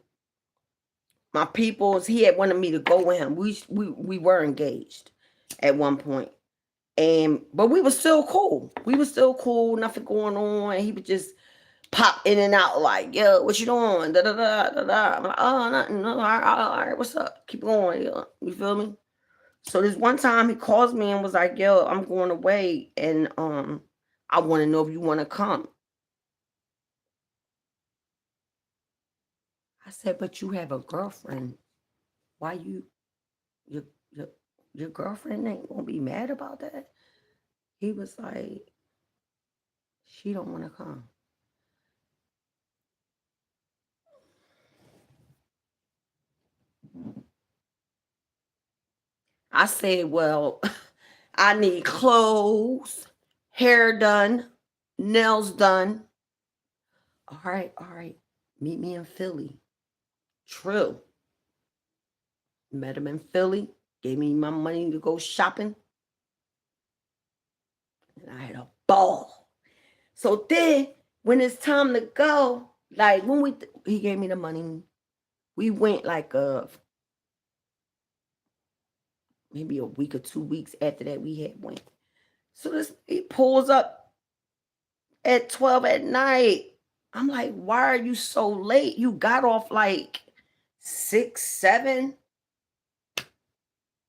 My peoples, he had wanted me to go with him. We were engaged at one point. But we were still cool. We were still cool, nothing going on. He would just pop in and out like, yo, what you doing? Da da da da da. I'm like, oh, nothing. No, all right, what's up? Keep going. You feel me? So this one time he calls me and was like, yo, I'm going away and I want to know if you want to come. I said, but you have a girlfriend. Why your your your girlfriend ain't gonna be mad about that? He was like, she don't want to come. I said, well, I need clothes, hair done, nails done. All right. Meet me in Philly. True. Met him in Philly, gave me my money to go shopping, and I had a ball. So then, when it's time to go, like when he gave me the money, we went like maybe a week or 2 weeks after that we had went. So he pulls up at 12 at night. I'm like, why are you so late? You got off like 6, 7.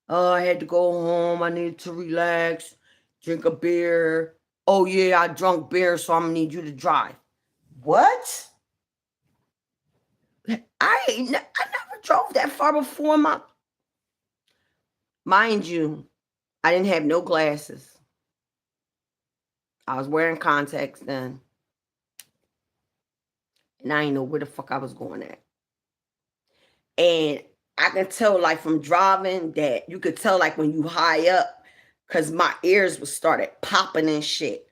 Oh, I had to go home. I needed to relax, drink a beer. Oh yeah, I drunk beer, so I'm gonna need you to drive. What? I never drove that far before. Mind you, I didn't have no glasses. I was wearing contacts then, and I didn't know where the fuck I was going at. And I can tell, like from driving, that you could tell, like when you high up, cause my ears was started popping and shit.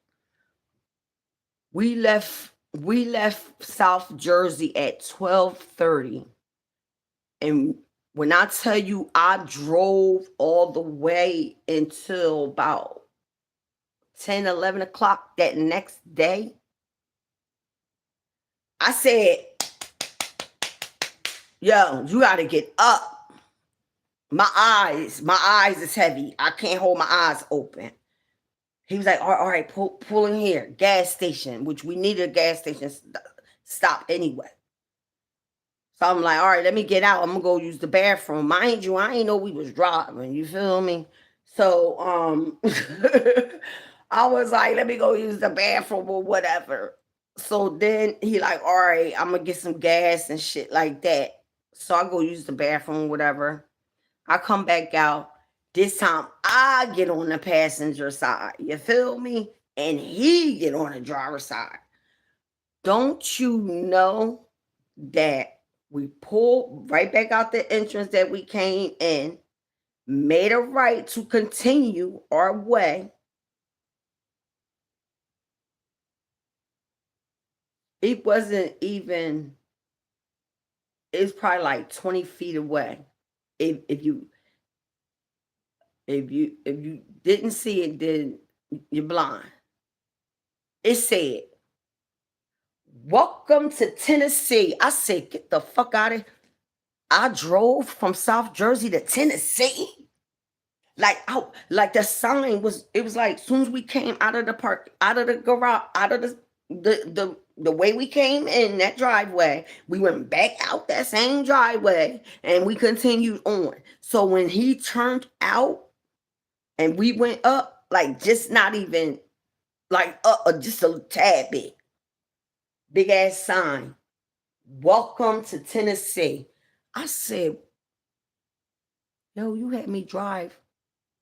We left South Jersey at 12:30. And when I tell you I drove all the way until about 10, 11 o'clock that next day, I said, yo, you got to get up. My eyes is heavy. I can't hold my eyes open. He was like, all right, pull in here. Gas station, which we needed a gas station stop anyway. So I'm like, all right, let me get out. I'm going to go use the bathroom. Mind you, I ain't know we was driving. You feel me? So I was like, let me go use the bathroom or whatever. So then he like, all right, I'm going to get some gas and shit like that. So I go use the bathroom, whatever. I come back out. This time I get on the passenger side. You feel me? And he get on the driver's side. Don't you know that we pulled right back out the entrance that we came in, made a right to continue our way. It wasn't even, it's probably like 20 feet away. If you didn't see it, then you're blind. It said, welcome to Tennessee. I said, get the fuck out of here. I drove from South Jersey to Tennessee. Like the sign was, it was like as soon as we came out of the park, out of the garage, out of the way we came in that driveway, we went back out that same driveway and we continued on. So when he turned out and we went up, like just not even like just a tad bit. Big ass sign. Welcome to Tennessee. I said, yo, you had me drive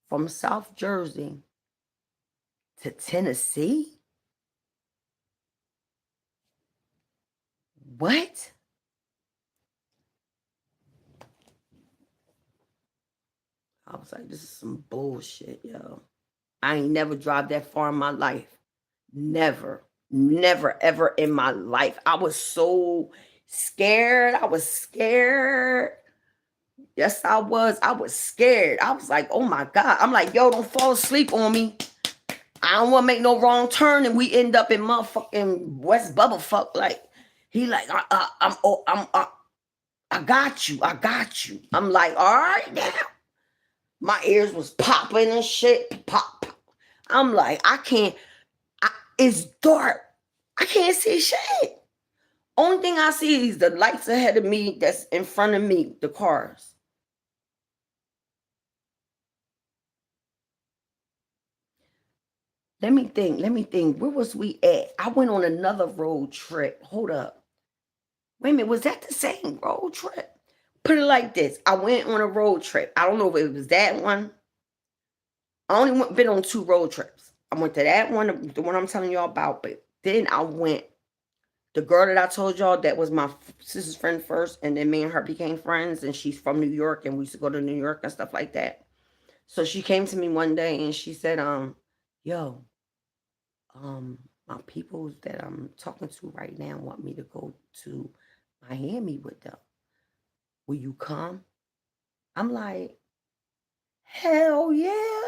from South Jersey to Tennessee? What? I was like, this is some bullshit, yo. I ain't never drive that far in my life. Never, never, ever in my life. I was so scared. I was scared. Yes, I was. I was scared. I was like, oh my God. I'm like, yo, don't fall asleep on me. I don't want to make no wrong turn and we end up in motherfucking West Bubblefuck. Like, he like, I got you. I got you. I'm like, all right now. My ears was popping and shit. Pop. I'm like, it's dark. I can't see shit. Only thing I see is the lights ahead of me that's in front of me, the cars. Let me think. Where was we at? I went on another road trip. Hold up. Wait a minute, was that the same road trip? Put it like this. I went on a road trip. I don't know if it was that one. I only been on 2 road trips. I went to that one, the one I'm telling y'all about, but then I went, the girl that I told y'all that was my sister's friend first, and then me and her became friends, and she's from New York, and we used to go to New York and stuff like that. So she came to me one day and she said, yo, my people that I'm talking to right now want me to go to Miami with them. Will you come? I'm like, hell yeah.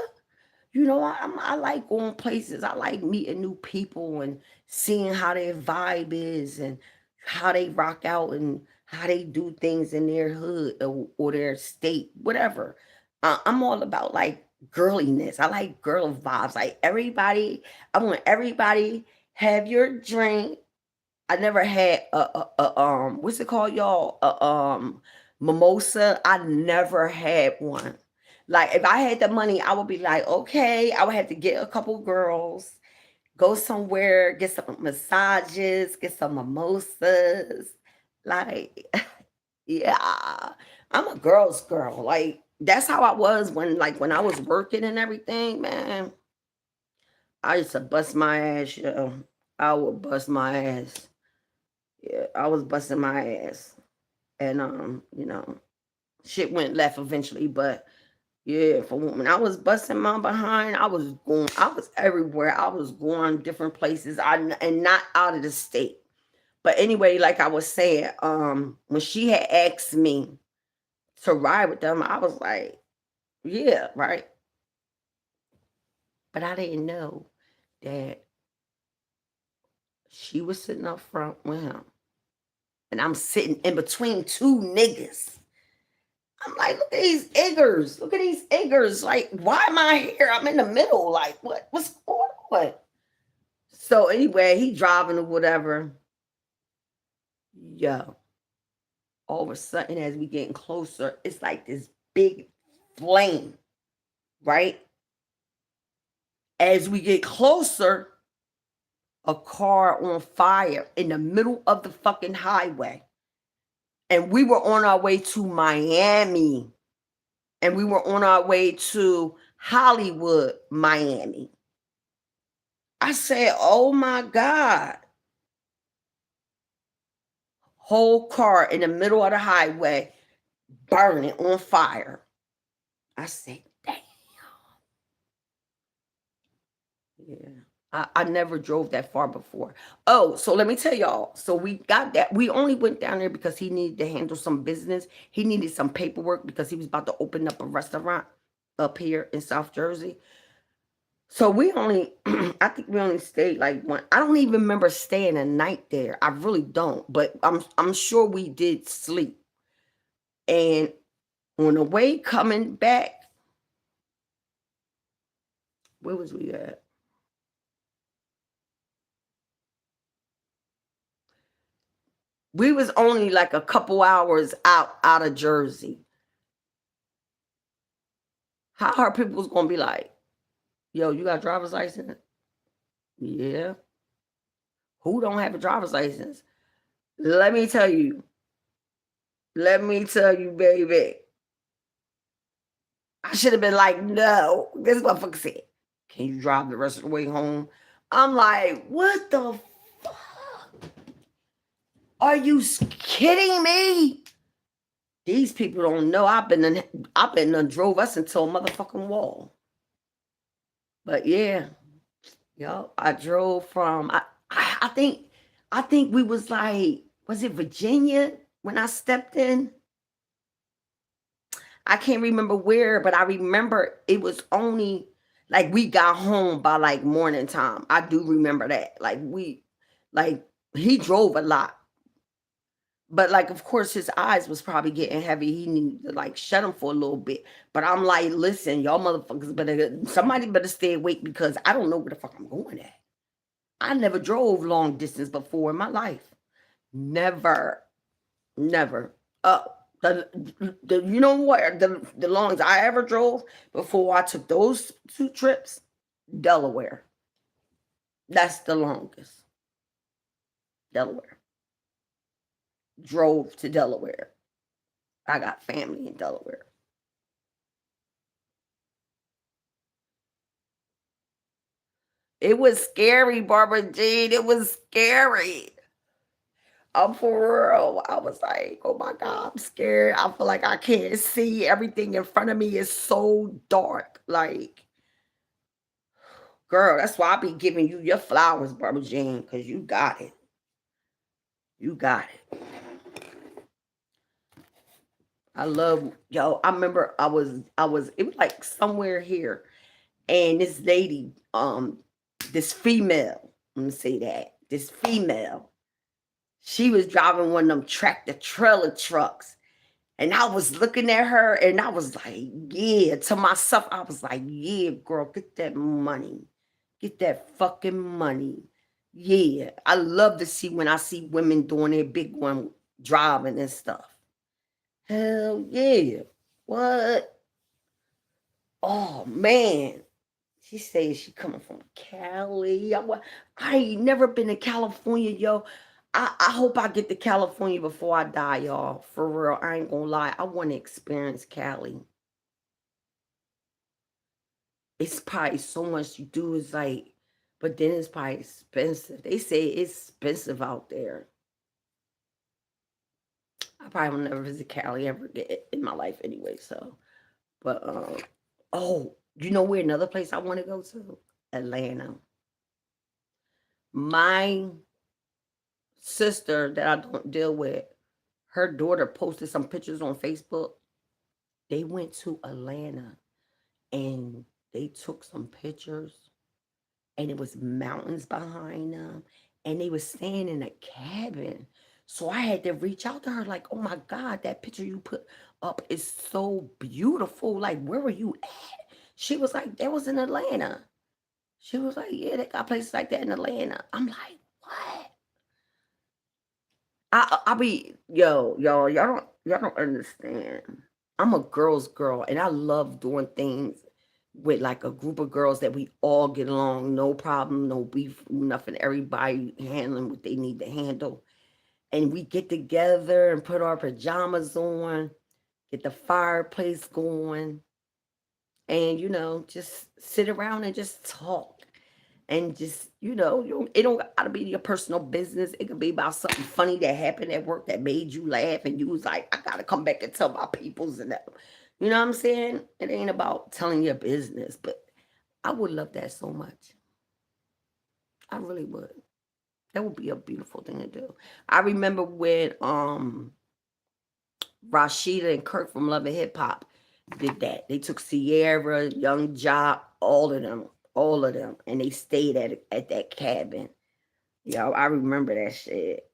You know, I like going places. I like meeting new people and seeing how their vibe is and how they rock out and how they do things in their hood or their state, whatever. I'm all about like girliness. I like girl vibes. Like everybody, I want everybody have your drink. I never had what's it called, y'all? Mimosa. I never had one. Like if I had the money, I would be like, okay, I would have to get a couple girls, go somewhere, get some massages, get some mimosas. Like, yeah, I'm a girl's girl. Like that's how I was when I was working and everything, man. I used to bust my ass, yo. I would bust my ass. Yeah, I was busting my ass. And shit went left eventually, but yeah, for when I was busting my behind, I was everywhere. I was going different places. And not out of the state. But anyway, like I was saying, when she had asked me to ride with them, I was like, yeah, right. But I didn't know that she was sitting up front with him. And I'm sitting in between 2 niggas. I'm like, look at these eggers. Look at these eggers. Like, why am I here? I'm in the middle. Like, what's going on? So anyway, he driving or whatever. Yo, all of a sudden, as we getting closer, it's like this big flame, right? As we get closer, a car on fire in the middle of the fucking highway. And we were on our way to Miami. And we were on our way to Hollywood, Miami. I said, oh my God. Whole car in the middle of the highway, burning on fire. I said, damn. Yeah. I never drove that far before. Oh, so let me tell y'all. So we got that. We only went down there because he needed to handle some business. He needed some paperwork because he was about to open up a restaurant up here in South Jersey. So we only, I think we only stayed like one. I don't even remember staying a night there. I really don't. But I'm sure we did sleep. And on the way coming back, where was we at? We was only like a couple hours out of Jersey. How are people was gonna be like, yo, you got a driver's license? Yeah. Who don't have a driver's license? Let me tell you. Let me tell you, baby. I should have been like, no. This motherfucker said, can you drive the rest of the way home? I'm like, what the fuck? Are you kidding me? These people don't know I've been done drove us into a motherfucking wall. But yeah, yo, I drove from I think we was like, was it Virginia when I stepped in? I can't remember where, but I remember it was only like we got home by like morning time. I do remember that. Like he drove a lot. But like, of course, his eyes was probably getting heavy. He needed to like shut him for a little bit. But I'm like, listen, y'all motherfuckers somebody better stay awake because I don't know where the fuck I'm going at. I never drove long distance before in my life. Never, never. Uh, the you know what? The longest I ever drove before I took those 2 trips, Delaware. That's the longest. Delaware. Drove to Delaware. I got family in Delaware. It was scary, Barbara Jean. It was scary. I'm for real. I was like, oh my God, I'm scared. I feel like I can't see. Everything in front of me is so dark. Like, girl, that's why I be giving you your flowers, Barbara Jean, because you got it. You got it. I love yo. I remember it was like somewhere here, and this lady, this female, let me say that, this female, she was driving one of them tractor trailer trucks. And I was looking at her and I was like, yeah, to myself, I was like, yeah, girl, get that money. Get that fucking money. Yeah. I love to see when I see women doing their big one driving and stuff. Hell yeah. What? Oh man. She says she coming from Cali. I ain't never been to California, yo. I hope I get to California before I die, y'all. For real. I ain't gonna lie. I want to experience Cali. It's probably so much to do. It's like, but then it's probably expensive. They say it's expensive out there. I probably will never visit Cali ever again in my life anyway. So, but oh, you know where another place I want to go to? Atlanta. My sister that I don't deal with, her daughter posted some pictures on Facebook. They went to Atlanta and they took some pictures and it was mountains behind them and they was staying in a cabin. So I had to reach out to her like, oh my God, that picture you put up is so beautiful. Like, where were you at? She was like, that was in Atlanta. She was like, yeah, they got places like that in Atlanta. I'm like, what? I be y'all don't understand. I'm a girl's girl and I love doing things with like a group of girls that we all get along, no problem, no beef, nothing. Everybody handling what they need to handle. And we get together and put our pajamas on, get the fireplace going, and just sit around and just talk. And just, it don't gotta be your personal business. It could be about something funny that happened at work that made you laugh, and you was like, I gotta come back and tell my peoples and that. You know what I'm saying? It ain't about telling your business, but I would love that so much. I really would. That would be a beautiful thing to do. I remember when Rashida and Kirk from Love and Hip Hop did that. They took Sierra, Young Jock, all of them, and they stayed at that cabin. Yo, I remember that shit.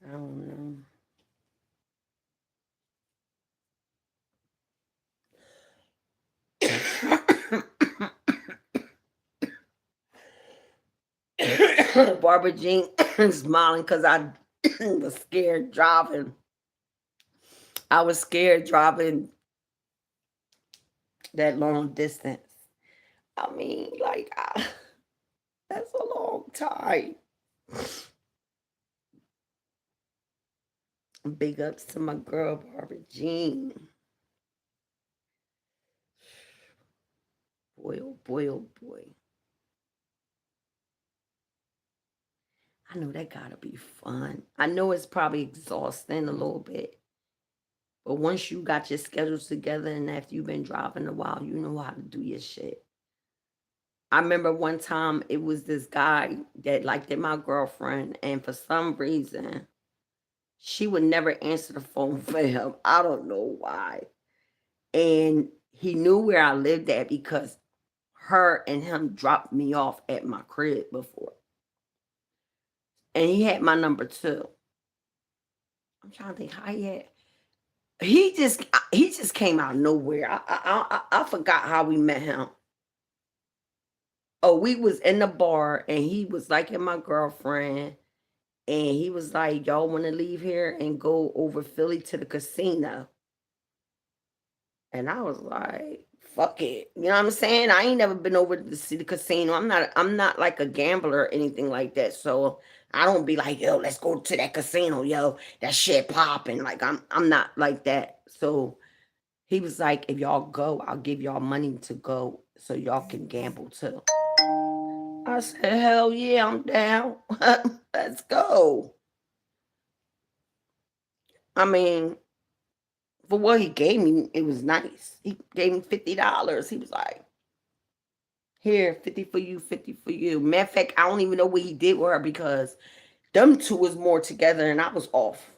I don't know. Barbara Jean smiling because I was scared driving. I was scared driving that long distance. I mean, like, that's a long time. Big ups to my girl, Barbara Jean. Boy, oh boy, oh boy. I know that gotta be fun. I know it's probably exhausting a little bit. But once you got your schedules together and after you've been driving a while, you know how to do your shit. I remember one time it was this guy that liked my girlfriend, and for some reason, she would never answer the phone for him. I don't know why. And he knew where I lived at because her and him dropped me off at my crib before. And he had my number too. I'm trying to think how he had. He just came out of nowhere. I forgot how we met him. Oh, we was in the bar and he was liking my girlfriend, and he was like, "Y'all want to leave here and go over Philly to the casino?" And I was like, "Fuck it." You know what I'm saying? I ain't never been over to see the casino. I'm not like a gambler or anything like that. So I don't be like, "Yo, let's go to that casino, yo. That shit popping." Like I'm not like that. So he was like, "If y'all go, I'll give y'all money to go so y'all can gamble too." I said, "Hell yeah, I'm down. Let's go." I mean, for what he gave me, it was nice. He gave me $50. He was like, "Here, 50 for you, 50 for you." Matter of fact, I don't even know what he did with her because them two was more together and I was off.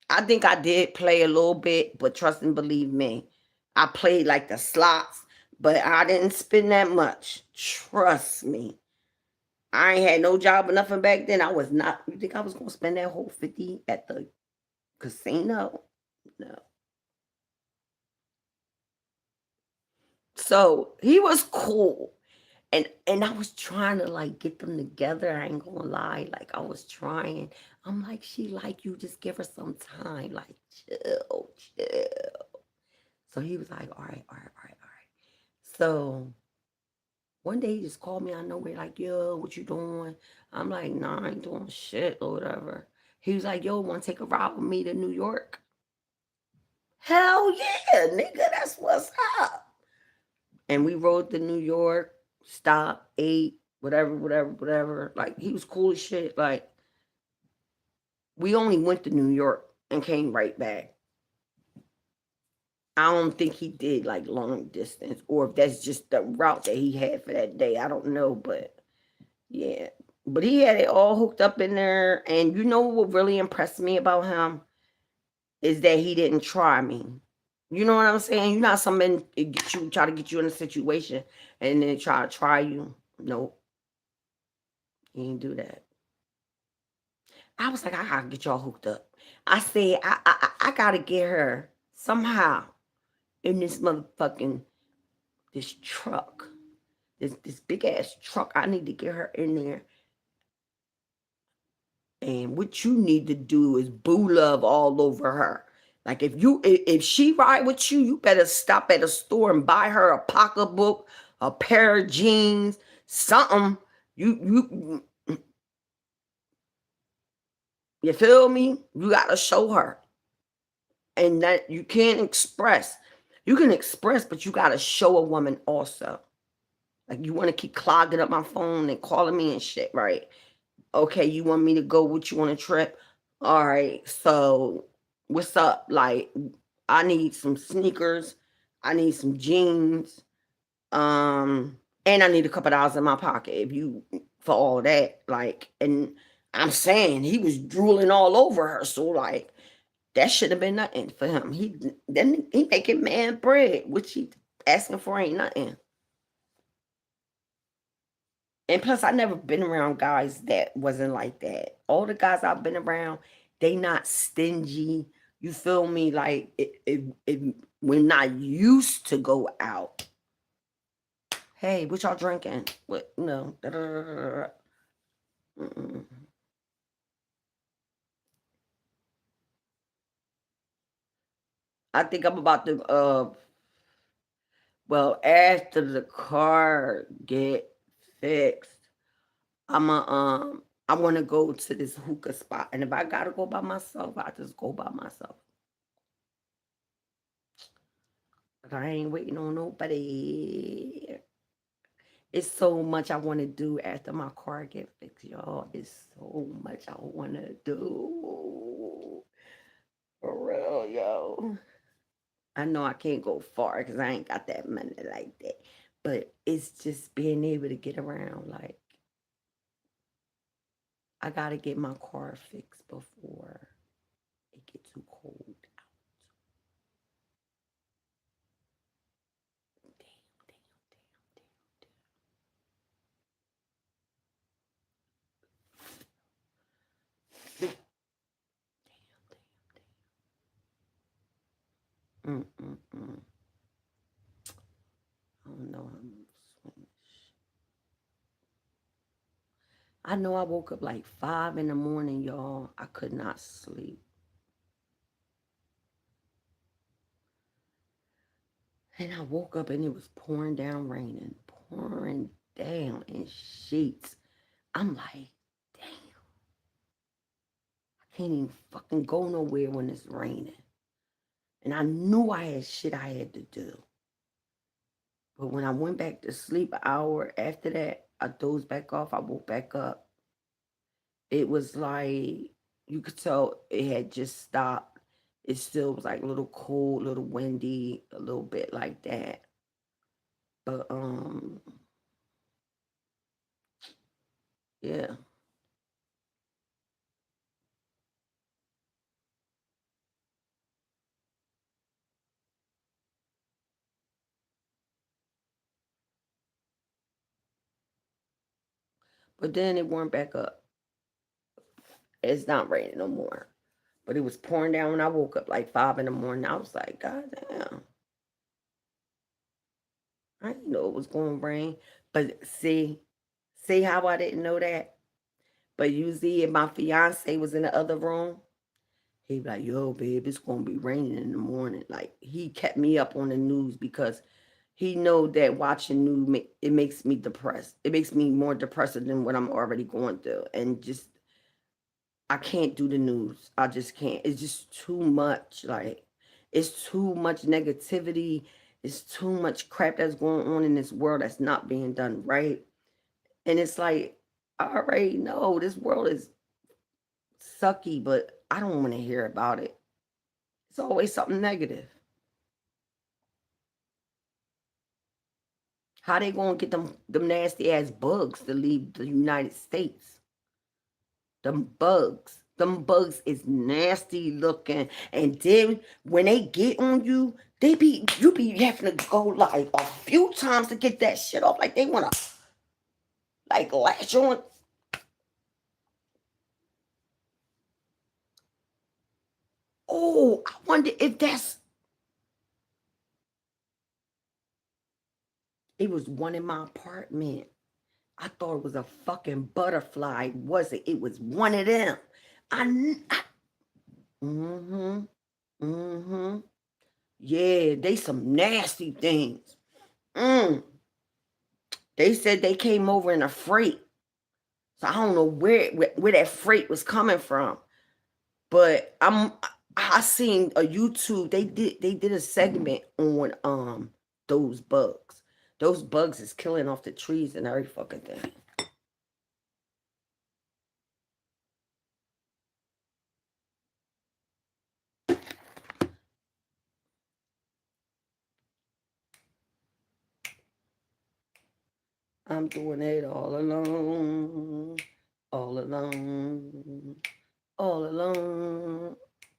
I think I did play a little bit, but trust and believe me, I played like the slots, but I didn't spend that much. Trust me. I ain't had no job or nothing back then. I was not. You think I was gonna spend that whole 50 at the casino? No. So he was cool. And I was trying to like get them together. I ain't gonna lie. Like I was trying. I'm like, she like you, just give her some time. Like chill, chill. So he was like, all right, all right, all right, all right. So one day he just called me out of nowhere, like, yo, what you doing? I'm like, nah, I ain't doing shit or whatever. He was like, yo, wanna take a ride with me to New York? Hell yeah, nigga, that's what's up. And we rode to New York, stopped, ate, whatever, whatever, whatever. Like he was cool as shit. Like we only went to New York and came right back. I don't think he did like long distance, or if that's just the route that he had for that day. I don't know, but yeah. But he had it all hooked up in there. And you know what really impressed me about him is that he didn't try me. You know what I'm saying? You're not somebody get you try to get you in a situation and then try you. Nope, he didn't do that. I was like, I gotta get y'all hooked up. I said, I gotta get her somehow in this motherfucking this truck, this big ass truck. I need to get her in there. And what you need to do is boo love all over her. Like if she ride with you, you better stop at a store and buy her a pocketbook, a pair of jeans, something. You feel me? You gotta show her. And that you can't express. You can express, but you gotta show a woman also. Like you want to keep clogging up my phone and calling me and shit, right? Okay, you want me to go with you on a trip? All right, so what's up? Like, I need some sneakers, I need some jeans, and I need a couple dollars in my pocket if you for all that. Like, and I'm saying he was drooling all over her, so like that should have been nothing for him. He making man bread, which he asking for ain't nothing. And plus, I never been around guys that wasn't like that. All the guys I've been around, they not stingy. You feel me? Like it we're not used to go out. Hey, what y'all drinking? What no? Da, da, da, da, da. Mm-mm. I think I'm about to well, after the car get fixed, I want to go to this hookah spot, and if I gotta go by myself, I just go by myself. But I ain't waiting on nobody. It's so much I want to do after my car get fixed, y'all. It's so much I want to do. For real, yo. I know I can't go far because I ain't got that money like that. But it's just being able to get around. Like, I got to get my car fixed before it gets too cold out. Damn, damn, damn, damn, damn. Damn, damn, damn. I don't know how I'm swing. I know I woke up like 5 in the morning, y'all. I could not sleep. And I woke up and it was pouring down raining, pouring down in sheets. I'm like, damn, I can't even fucking go nowhere when it's raining. And I knew I had shit I had to do. But when I went back to sleep an hour after that, I dozed back off. I woke back up. It was like, you could tell it had just stopped. It still was like a little cold, a little windy, a little bit like that. But yeah. But then it warmed back up. It's not raining no more. But it was pouring down when I woke up like 5 in the morning. I was like, God damn. I didn't know it was going to rain. But see how I didn't know that? But usually if my fiance was in the other room, he'd be like, yo, babe, it's going to be raining in the morning. Like, he kept me up on the news because he know that watching news, it makes me depressed. It makes me more depressed than what I'm already going through. And just, I can't do the news. I just can't. It's just too much. Like, it's too much negativity. It's too much crap that's going on in this world that's not being done right. And it's like, I already know this world is sucky, but I don't want to hear about it. It's always something negative. How they gonna get them nasty ass bugs to leave the United States? Them bugs is nasty looking, and then when they get on you, you be having to go like a few times to get that shit off. Like they wanna like latch on. Oh, I wonder if that's. It was one in my apartment. I thought it was a fucking butterfly. Was it? It was one of them. I mm-hmm. Mm-hmm. Yeah, they some nasty things. Mm. They said they came over in a freight. So I don't know where that freight was coming from. But I seen a YouTube. They did a segment on those bugs. Those bugs is killing off the trees and every fucking thing. I'm doing it all alone. All alone. All alone.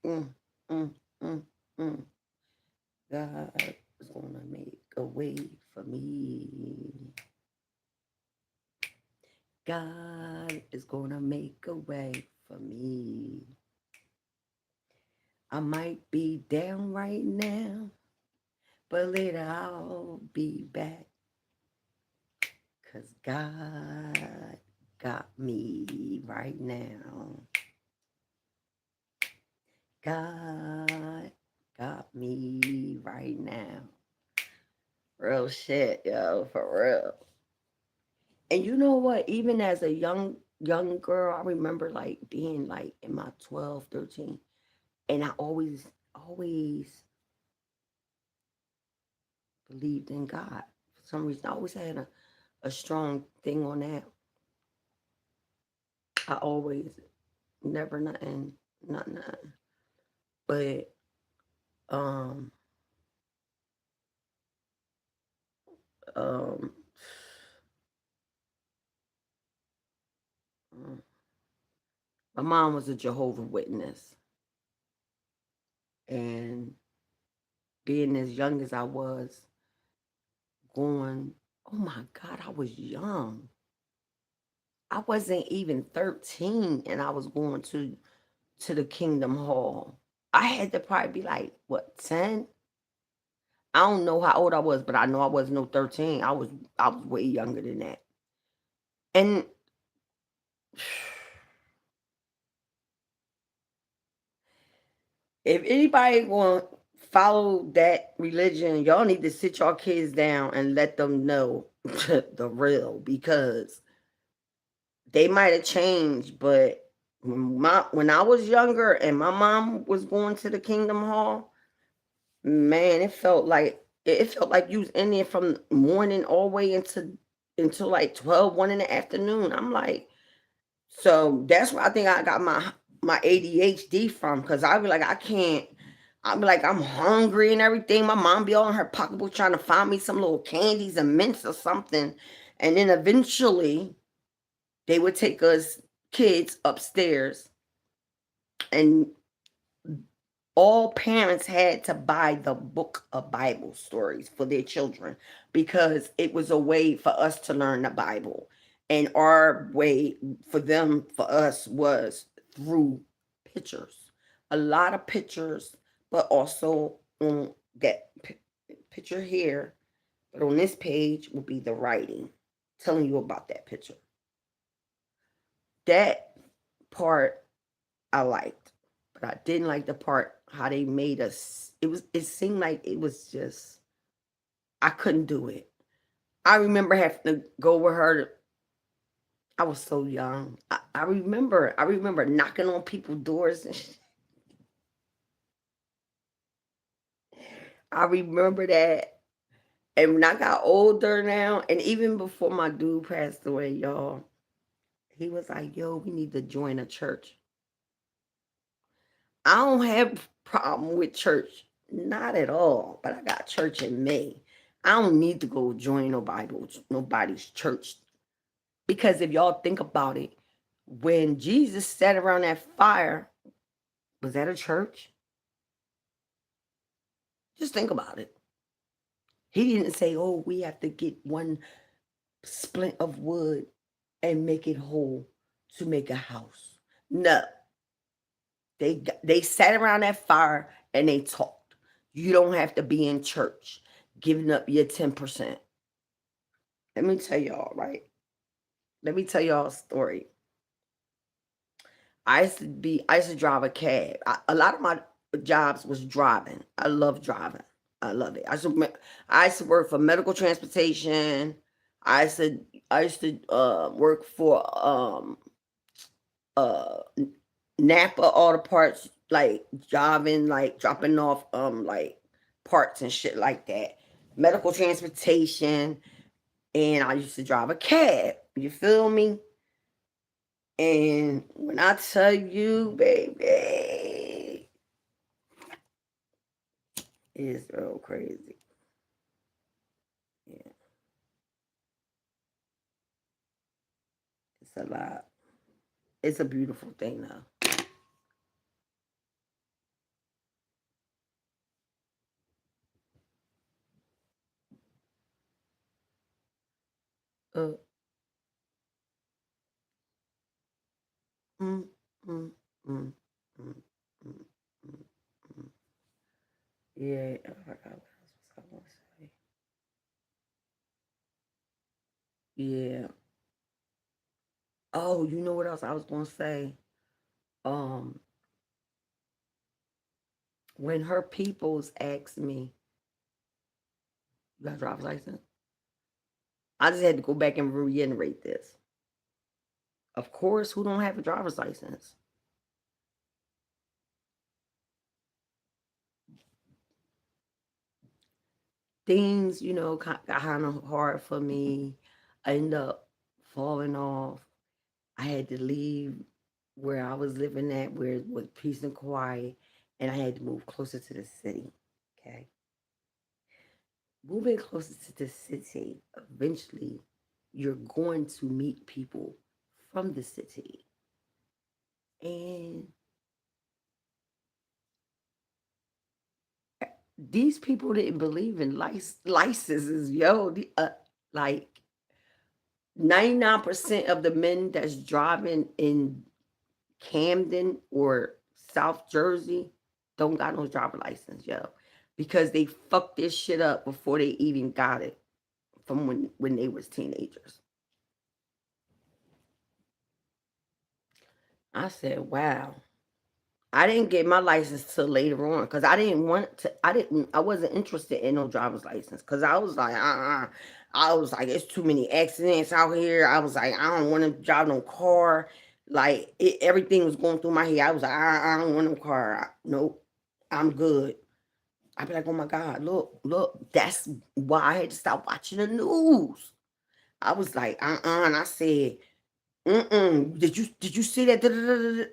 Mm, mm, mm, mm. God is gonna make a way for me. God is gonna make a way for me. I might be down right now, but later I'll be back. 'Cause got me right now. God got me right now. Real shit, yo, for real. And you know what? Even as a young girl, I remember like being like in my 12, 13, and I always believed in God. For some reason, I always had a strong thing on that. I always never nothing, not nothing. But um um my mom was a Jehovah Witness, and being as young as I was, going, oh my God, I was young. I wasn't even 13 and I was going to the Kingdom Hall. I had to probably be like, what, 10? I don't know how old I was, but I know I wasn't no 13. I was way younger than that. And if anybody want to follow that religion, y'all need to sit your kids down and let them know the real, because they might have changed, but when I was younger and my mom was going to the Kingdom Hall, man, it felt like you was in there from morning all the way until like 12, 1 in the afternoon. I'm like, so that's where I think I got my ADHD from, because I be like, I can't. I be like, I'm hungry and everything. My mom be all in her pocketbook trying to find me some little candies and mints or something, and then eventually they would take us kids upstairs, and all parents had to buy the book of Bible stories for their children, because it was a way for us to learn the Bible. And our way for us was through pictures. A lot of pictures, but also on that picture here, but on this page will be the writing telling you about that picture. That part I liked, but I didn't like the part how they made us. It seemed like it was just, I couldn't do it. I remember having to go with her. I was so young. I remember knocking on people's doors and I remember that. And when I got older now, and even before my dude passed away, y'all, he was like, yo, we need to join a church. I don't have problem with church, not at all. But I got church in me. I don't need to go join nobody's church, because if y'all think about it, when Jesus sat around that fire, was that a church? Just think about it. He didn't say, "Oh, we have to get one splint of wood and make it whole to make a house." No, they sat around that fire and they talked. You don't have to be in church giving up your 10%. Let me tell y'all, right? Let me tell y'all a story. I used to drive a cab. A lot of my jobs was driving. I love driving. I love it. I used to work for medical transportation. I used to work for uh Napa Auto Parts, like driving, like dropping off like parts and shit like that. Medical transportation, and I used to drive a cab. You feel me? And when I tell you, baby, it's real crazy. Yeah, it's a lot. It's a beautiful thing though. Uh, mm, mm, mm, mm, mm, mm, mm. Yeah, I forgot what else was I gonna say. Yeah, Oh, you know what else I was gonna say? Um, when her peoples asked me, "You got a driver's license?" I just had to go back and reiterate this. Of course, who don't have a driver's license? Things, got kind of hard for me. I ended up falling off. I had to leave where I was living at, where it was peace and quiet, and I had to move closer to the city. Okay. Moving closer to the city, eventually you're going to meet people from the city. And these people didn't believe in licenses, yo. Like 99% of the men that's driving in Camden or South Jersey don't got no driver license, yo. Because they fucked this shit up before they even got it from when they was teenagers. I said, wow. I didn't get my license till later on because I didn't want to. I wasn't interested in no driver's license because I was like, I was like, it's too many accidents out here. I was like, I don't want to drive no car. Like everything was going through my head. I was like, I don't want no car. Nope, I'm good. I'd be like, oh my God, look. That's why I had to stop watching the news. I was like, and I said, did you see that?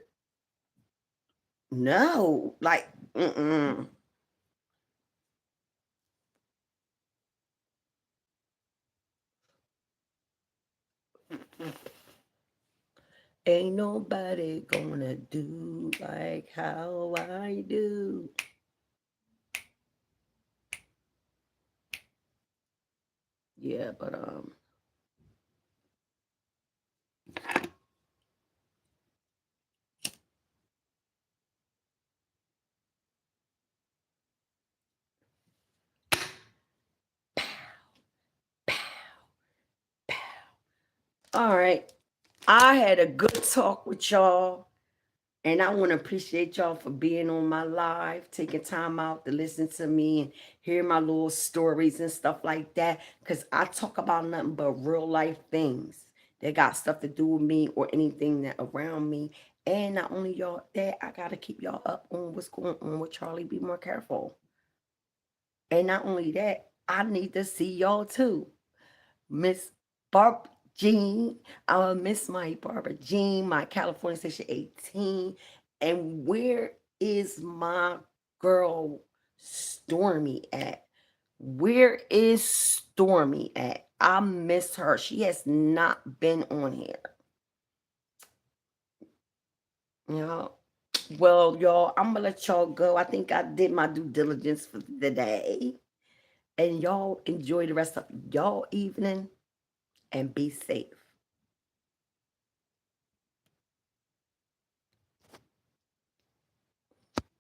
No, like, ain't nobody gonna do like how I do. Yeah, but all right. I had a good talk with y'all. And I want to appreciate y'all for being on my live, taking time out to listen to me and hear my little stories and stuff like that. Because I talk about nothing but real life things that got stuff to do with me or anything that around me. And not only y'all that, I got to keep y'all up on what's going on with Charlie. Be more careful. And not only that, I need to see y'all too. Miss Barb Jean. I miss my Barbara Jean, my California Station 18. And where is my girl Stormy at? Where is Stormy at? I miss her. She has not been on here. You know. Well, y'all, I'm gonna let y'all go. I think I did my due diligence for the day. And y'all enjoy the rest of y'all evening and be safe.